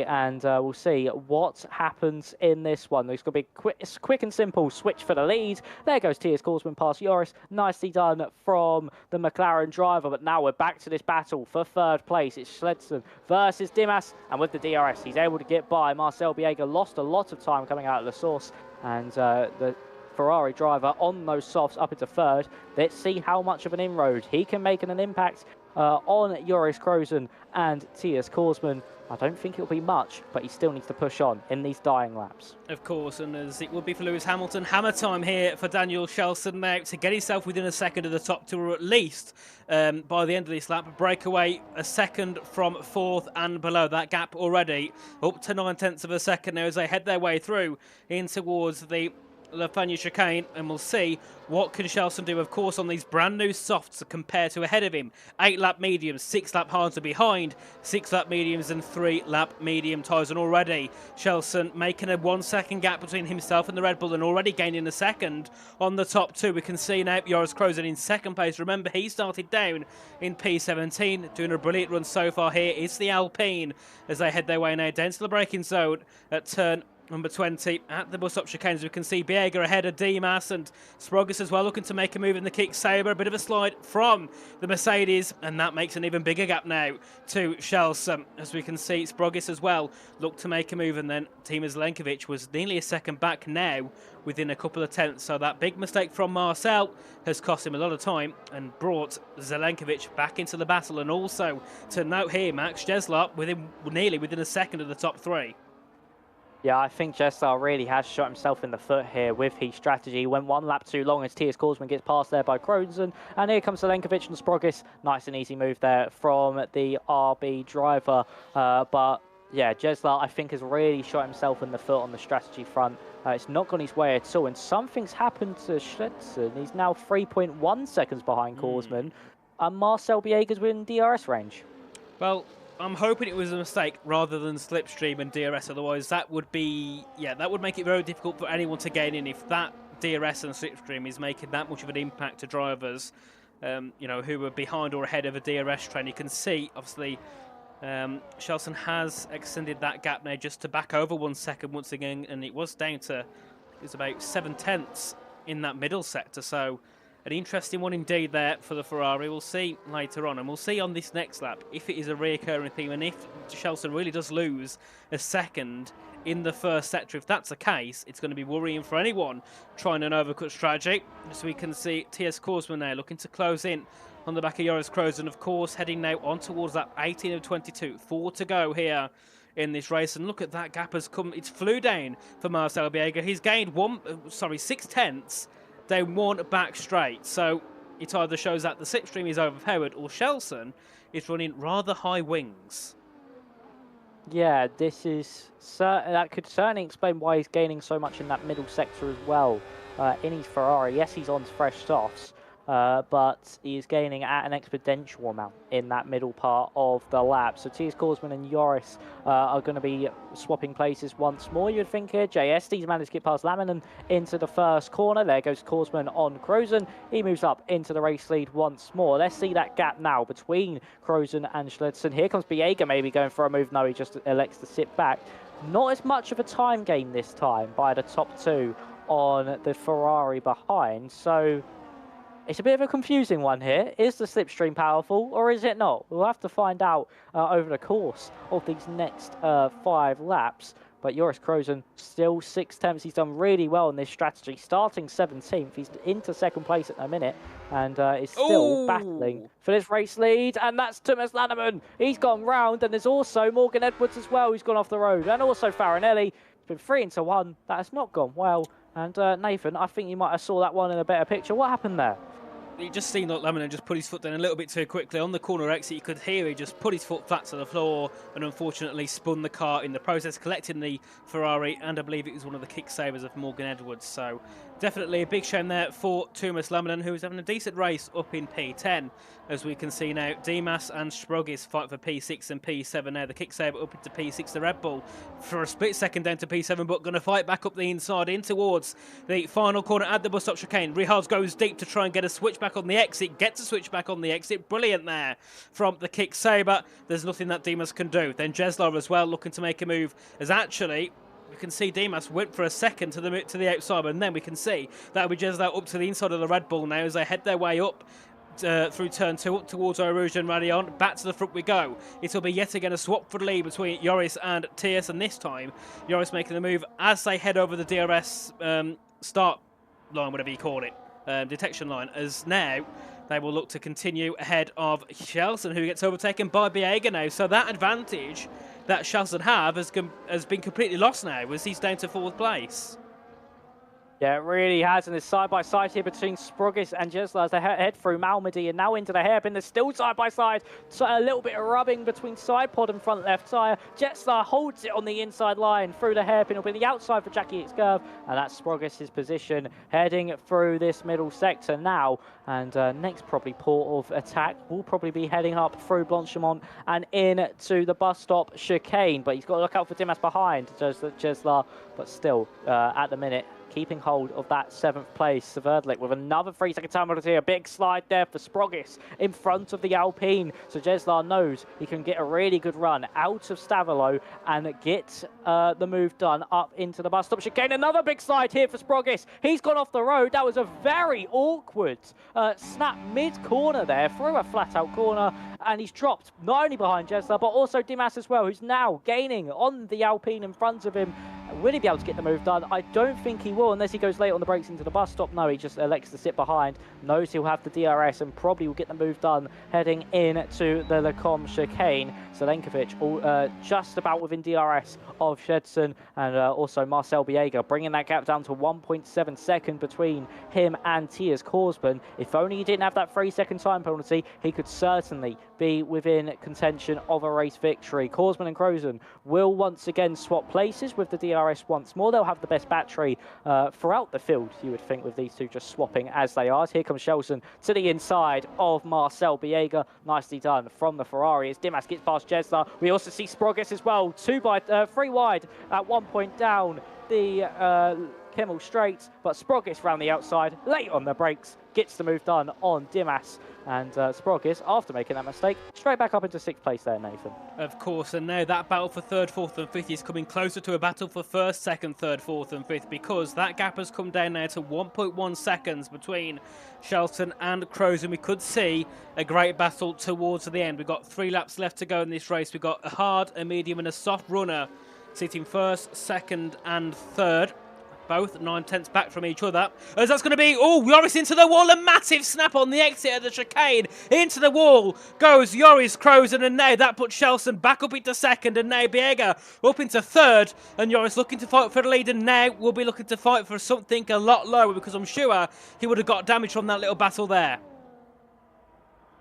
and we'll see what happens in this one. There's going to be a quick and simple switch for the lead. There goes Tiers Korsman past Joris. Nicely done from the McLaren driver, but now we're back to this battle for third place. It's Schledson versus Dimas, and with the DRS, he's able to get by. Marcel Biega lost a lot of time coming out of the source, and the Ferrari driver on those softs up into third. Let's see how much of an inroad he can make and an impact on Joris Krozen and Tiers Korsman. I don't think it'll be much, but he still needs to push on in these dying laps. Of course, and as it would be for Lewis Hamilton, hammer time here for Daniel Shelson now to get himself within a second of the top two, or at least by the end of this lap, break away a second from fourth and below. That gap already up to 9/10 of a second now as they head their way through in towards the Lafanya chicane, and we'll see what can Shelson do, of course, on these brand new softs to compare to ahead of him. 8-lap mediums, 6-lap hards are behind, 6-lap mediums and 3-lap medium tyres. And already Shelson making a 1-second gap between himself and the Red Bull, and already gaining a second on the top two. We can see now Joris Krozen in second place. Remember, he started down in P17, doing a brilliant run so far here. It's the Alpine as they head their way now down to the braking zone at turn number 20 at the bus stop chicanes. We can see Biega ahead of Dimas, and Sprogis as well looking to make a move in the kick saber. A bit of a slide from the Mercedes, and that makes an even bigger gap now to Shelson. As we can see, Sprogis as well look to make a move, and then Timo Zelenkovic was nearly a second back now within a couple of tenths. So that big mistake from Marcel has cost him a lot of time and brought Zelenkovic back into the battle. And also to note here, Max Jeslar nearly within a second of the top three. Yeah, I think Jeslar really has shot himself in the foot here with his strategy. Went one lap too long as Tiers Korsman gets past there by Krozen. And here comes Zelenkovic and Sprogis. Nice and easy move there from the RB driver. But yeah, Jeslar, I think, has really shot himself in the foot on the strategy front. It's not gone his way at all. And something's happened to Schledson. He's now 3.1 seconds behind Korsman. And Marcel Biega's within DRS range. Well, I'm hoping it was a mistake rather than slipstream and DRS. Otherwise, that would make it very difficult for anyone to gain in if that DRS and slipstream is making that much of an impact to drivers, who are behind or ahead of a DRS train. You can see, obviously, Shelson has extended that gap now just to back over 1 second once again, and it was down to about 7/10 in that middle sector. So an interesting one indeed there for the Ferrari. We'll see later on, and we'll see on this next lap if it is a reoccurring theme, and if Shelson really does lose a second in the first sector. If that's the case, it's going to be worrying for anyone trying an overcut strategy. So we can see Tiers Korsman now looking to close in on the back of Joris Krozen, of course, heading now on towards that 18 of 22. 4 to go here in this race. And look at that gap has come. It's flew down for Marcel Biega. He's gained 6 tenths down one back straight. So it either shows that the slipstream is overpowered or Shelson is running rather high wings. Yeah, this is that could certainly explain why he's gaining so much in that middle sector as well. In his Ferrari, yes, he's on fresh softs, but he is gaining at an exponential amount in that middle part of the lap. So Tiers Korsman and Joris are going to be swapping places once more, you'd think here. JSD's managed to get past Laminen into the first corner. There goes Korsman on Krozen. He moves up into the race lead once more. Let's see that gap now between Krozen and Schlitzen. Here comes Biega maybe going for a move. No, he just elects to sit back. Not as much of a time gain this time by the top two on the Ferrari behind. So it's a bit of a confusing one here. Is the slipstream powerful or is it not? We'll have to find out over the course of these next 5 laps. But Joris Krozen still 6 tenths. He's done really well in this strategy. Starting 17th, he's into second place at the minute and is still battling for this race lead. And that's Thomas Lanneman. He's gone round, and there's also Morgan Edwards as well, who's gone off the road. And also Farinelli. It's been 3 into 1. That has not gone well. And Nathan, I think you might have saw that one in a better picture. What happened there? You just seen that Laminen just put his foot down a little bit too quickly. On the corner exit, you could hear he just put his foot flat to the floor and unfortunately spun the car in the process, collecting the Ferrari, and I believe it was one of the kick savers of Morgan Edwards. So definitely a big shame there for Thomas Laminen, who is having a decent race up in P10. As we can see now, Dimas and Sprogis fight for P6 and P7 now. The kick saver up into P6, the Red Bull for a split second down to P7, but going to fight back up the inside in towards the final corner at the bus stop chicane. Rihards goes deep to try and get a switchback on the exit, gets a switchback on the exit. Brilliant there from the kick saber. There's nothing that Dimas can do. Then Jeslar as well looking to make a move, as actually we can see Dimas went for a second to the outside, and then we can see that will be Jeslar up to the inside of the Red Bull now as they head their way up through turn 2 up towards Eau Rouge and Radion. Back to the front we go. It'll be yet again a swap for the lead between Joris and Tiers, and this time Joris making the move as they head over the DRS start line, whatever you call it, detection line, as now they will look to continue ahead of Shelson, who gets overtaken by Biega now. So that advantage that Shelson has been completely lost now as he's down to 4th place. Yeah, it really has, and there's side-by-side here between Sprogis and Jeslar as they head through Malmedy and now into the hairpin. There's still side-by-side, so a little bit of rubbing between side pod and front left tyre. Jeslar holds it on the inside line through the hairpin. It'll be the outside for Jackie Hicks Curve, and that's Sprogis' position heading through this middle sector now. And next probably port of attack will probably be heading up through Blanchimont and into the bus stop chicane. But he's got to look out for Dimas behind Jeslar, but still at the minute keeping hold of that 7th place. Sverdlik with another 3-second time penalty. A big slide there for Sprogis in front of the Alpine. So Jeslar knows he can get a really good run out of Stavilo and get the move done up into the bus stop chicane. Another big slide here for Sprogis. He's gone off the road. That was a very awkward snap mid-corner there through a flat-out corner, and he's dropped not only behind Jeslar but also Dimas as well, who's now gaining on the Alpine in front of him. Will he be able to get the move done? I don't think he will unless he goes late on the brakes into the bus stop. No, he just elects to sit behind, knows he'll have the DRS and probably will get the move done heading into the Lecom chicane. Zelenkovic just about within DRS of Shedson, and also Marcel Biega bringing that gap down to 1.7 seconds between him and Tiers Korsman. If only he didn't have that 3-second time penalty, he could certainly be within contention of a race victory. Korsman and Krozen will once again swap places with the DRS once more. They'll have the best battery throughout the field, you would think, with these two just swapping as they are. Here comes Shelson to the inside of Marcel Biega. Nicely done from the Ferrari as Dimas gets past Jeslar. We also see Sprogis as well, 3 wide at one point down the Kimmel Straight, but Sprogis round the outside, late on the brakes, gets the move done on Dimas. And Sprogis, after making that mistake, straight back up into 6th place there, Nathan. Of course, and now that battle for 3rd, 4th and 5th is coming closer to a battle for 1st, 2nd, 3rd, 4th and 5th, because that gap has come down now to 1.1 seconds between Shelton and Krozen. We could see a great battle towards the end. We've got 3 laps left to go in this race. We've got a hard, a medium and a soft runner sitting 1st, 2nd and 3rd. both 9/10 back from each other. As that's going to be, oh, Joris into the wall, a massive snap on the exit of the chicane. Into the wall goes Joris, Krozen and Ney. That puts Shelson back up into second and Ney Biega up into third. And Joris looking to fight for the lead, and Ney will be looking to fight for something a lot lower, because I'm sure he would have got damage from that little battle there.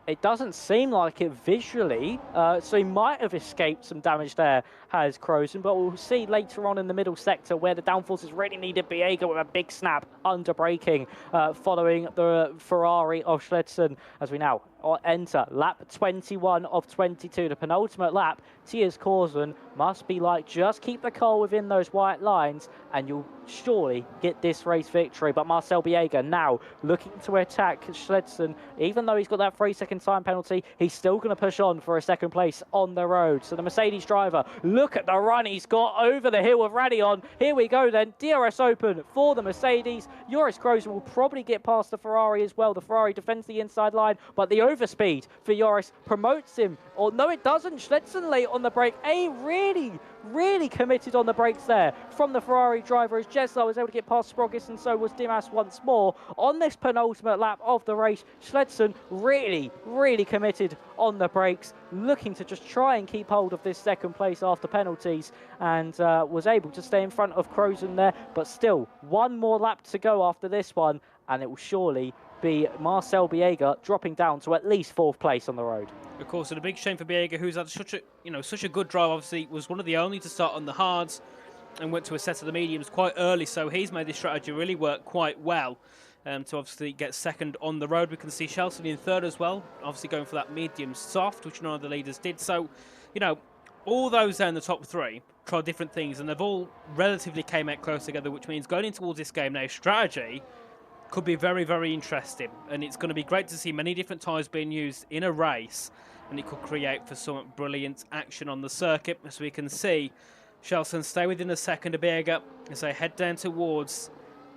It doesn't seem like it visually, so he might have escaped some damage there, has Krozen, but we'll see later on in the middle sector where the downforces really needed Biega with a big snap under braking, following the Ferrari of Schledson, as we now enter lap 21 of 22, the penultimate lap. Tiers Korsen must be like, just keep the car within those white lines and you'll surely get this race victory. But Marcel Biega now looking to attack Schledson. Even though he's got that 3-second time penalty, he's still going to push on for a second place on the road. So the Mercedes driver, look at the run he's got over the hill of Radion. Here we go then, DRS open for the Mercedes. Joris Krozen will probably get past the Ferrari as well. The Ferrari defends the inside line, but the overspeed for Joris promotes him. Or no, it doesn't. Schledson late on the brake. Really committed on the brakes there from the Ferrari driver, as Jesla was able to get past Sprogis, and so was Dimas once more on this penultimate lap of the race. Schledson really committed on the brakes, looking to just try and keep hold of this second place after penalties, and was able to stay in front of Krozen there. But still, one more lap to go after this one, and it will surely be Marcel Biega dropping down to at least 4th place on the road. Of course, and a big shame for Biega, who's had such a good drive. Obviously, was one of the only to start on the hards and went to a set of the mediums quite early. So he's made this strategy really work quite well to obviously get second on the road. We can see Shelton in third as well, obviously going for that medium soft, which none of the leaders did. So, all those there in the top three tried different things, and they've all relatively came out close together, which means going in towards this game now, strategy could be very interesting, and it's going to be great to see many different tyres being used in a race, and it could create for some brilliant action on the circuit. As we can see, Shelton stay within a second of Biega as they head down towards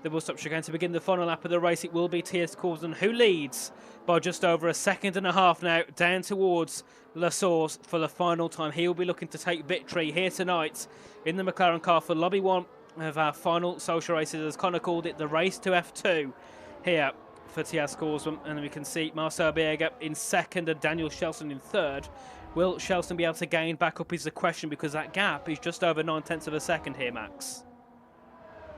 the bus stop chicane to begin the final lap of the race. It will be Tiers Korsen who leads by just over a second and a half now, down towards La Source for the final time. He will be looking to take victory here tonight in the McLaren car for Lobby 1 of our final social races, as Connor called it, the race to F2 here for Tiers Korsen. And we can see Marcel Biega in second and Daniel Shelton in third. Will Shelton be able to gain back up is the question, because that gap is just over 9/10 of a second here, Max.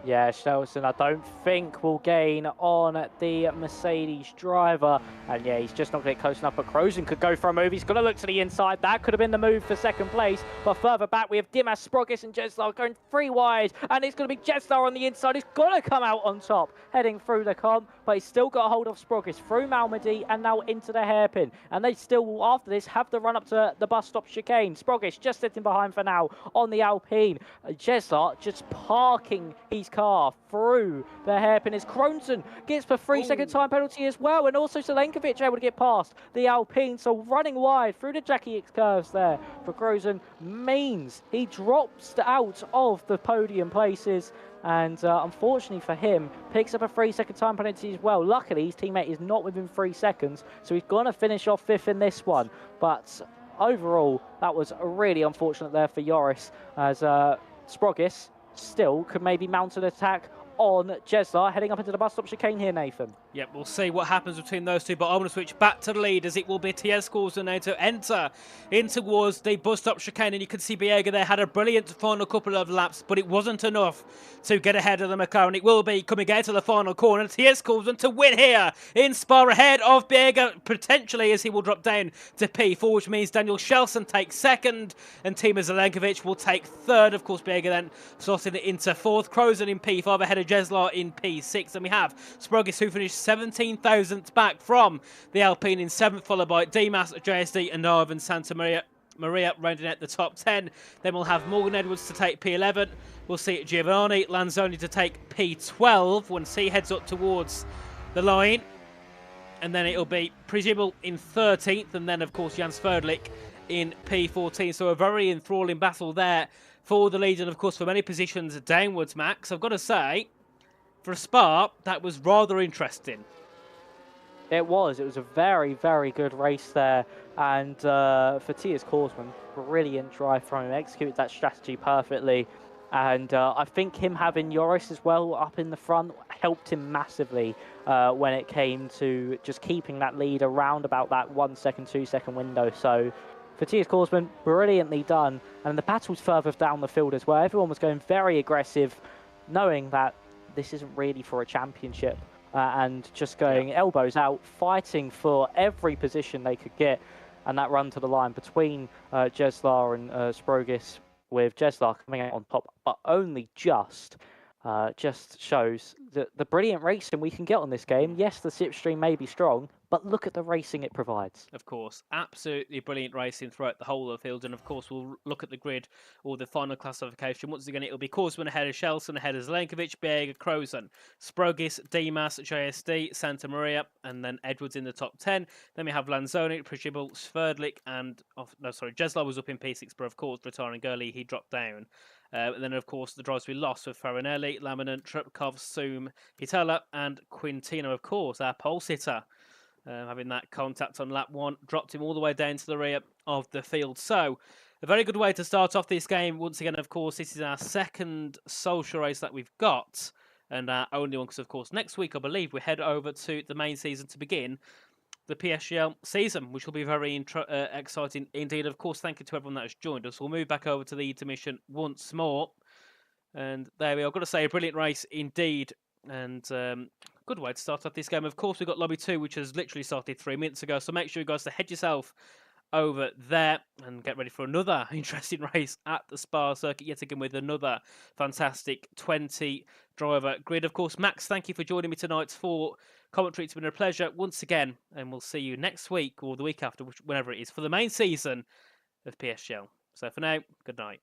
Yeah, Shelton, I don't think will gain on the Mercedes driver. And yeah, he's just not getting close enough, but Krozen could go for a move. He's going to look to the inside. That could have been the move for second place. But further back, we have Dimas, Sprogis and Jeslar going 3 wide. And it's going to be Jeslar on the inside. He's got to come out on top, heading through the comp. But he's still got a hold of Sprogis through Malmedy and now into the hairpin. And they still, after this, have the run up to the bus stop chicane. Sprogis just sitting behind for now on the Alpine. Jeslar just parking his car through the hairpin as Krozen gets the 3-second time penalty as well, and also Selenkovic able to get past the Alpine. So running wide through the Jackie X curves there for Krozen means he drops out of the podium places, and unfortunately for him, picks up a 3-second time penalty as well. Luckily, his teammate is not within 3 seconds, so he's going to finish off 5th in this one. But overall, that was really unfortunate there for Joris, as Sprogis still could maybe mount an attack on Jeslar, heading up into the bus stop chicane here, Nathan. Yep, we'll see what happens between those two, but I want to switch back to the lead, as it will be Tiers Korsen now to enter in towards the bus stop chicane. And you can see Biega there had a brilliant final couple of laps, but it wasn't enough to get ahead of the McLaren. It will be coming out to the final corner. Tiers Korsen to win here in Spa, ahead of Biega, potentially, as he will drop down to P4, which means Daniel Shelson takes second and Tima Zelenkovic will take third. Of course, Biega then slotting it into 4th. Krozen in P5 ahead of Jeslar in P6. And we have Sprogis, who finished 17,000th back from the Alpine in 7th, followed by Dimas, JSD and Narvan Santa Maria rounding out the top 10. Then we'll have Morgan Edwards to take P11. We'll see Giovanni Lanzoni to take P12 once he heads up towards the line. And then it'll be Presumable in 13th, and then of course Jans Ferdlich in P14. So a very enthralling battle there for the lead, and of course for many positions downwards, Max. I've got to say, for a Spa, that was rather interesting. It was a very good race there, and for Tiers Korsen, brilliant drive from him, executed that strategy perfectly, And I think him having Yoris as well up in the front helped him massively when it came to just keeping that lead around about that 1 second, 2 second window. So for TS Korsman, brilliantly done. And the battles further down the field as well. Everyone was going very aggressive, knowing that this isn't really for a championship. And just going elbows out, fighting for every position they could get. And that run to the line between Jeslar and Sprogis, with Jeslar coming out on top, but only just shows the brilliant racing we can get on this game. Yes, the slipstream may be strong, but look at the racing it provides. Of course, absolutely brilliant racing throughout the whole of the field. And of course, we'll look at the grid or the final classification. Once again, it'll be Korsman ahead of Shelson, ahead of Zelenkovic, Biega, Krozen, Sprogis, Dimas, JSD, Santa Maria, and then Edwards in the top 10. Then we have Lanzoni, Prishibel, Sverdlik, and Jeslar was up in P6, but of course, retiring early, he dropped down. And then, of course, the drives we lost with Farinelli, Laminant, Trepkov, Soom, Pitella, and Quintino, of course, our pole sitter. Having that contact on lap 1, dropped him all the way down to the rear of the field. So, a very good way to start off this game. Once again, of course, this is our second social race that we've got, and our only one, because, of course, next week, I believe, we head over to the main season to begin the PSGL season, which will be very exciting indeed. Of course, thank you to everyone that has joined us. We'll move back over to the intermission once more. And there we are. I've got to say, a brilliant race indeed. And good way to start off this game. Of course, we've got Lobby 2, which has literally started 3 minutes ago. So make sure you guys to head yourself over there and get ready for another interesting race at the Spa circuit, yet again with another fantastic 20 driver grid. Of course, Max, thank you for joining me tonight for commentary. It's been a pleasure once again, and we'll see you next week or the week after, whenever it is, for the main season of PSGL. So for now, good night.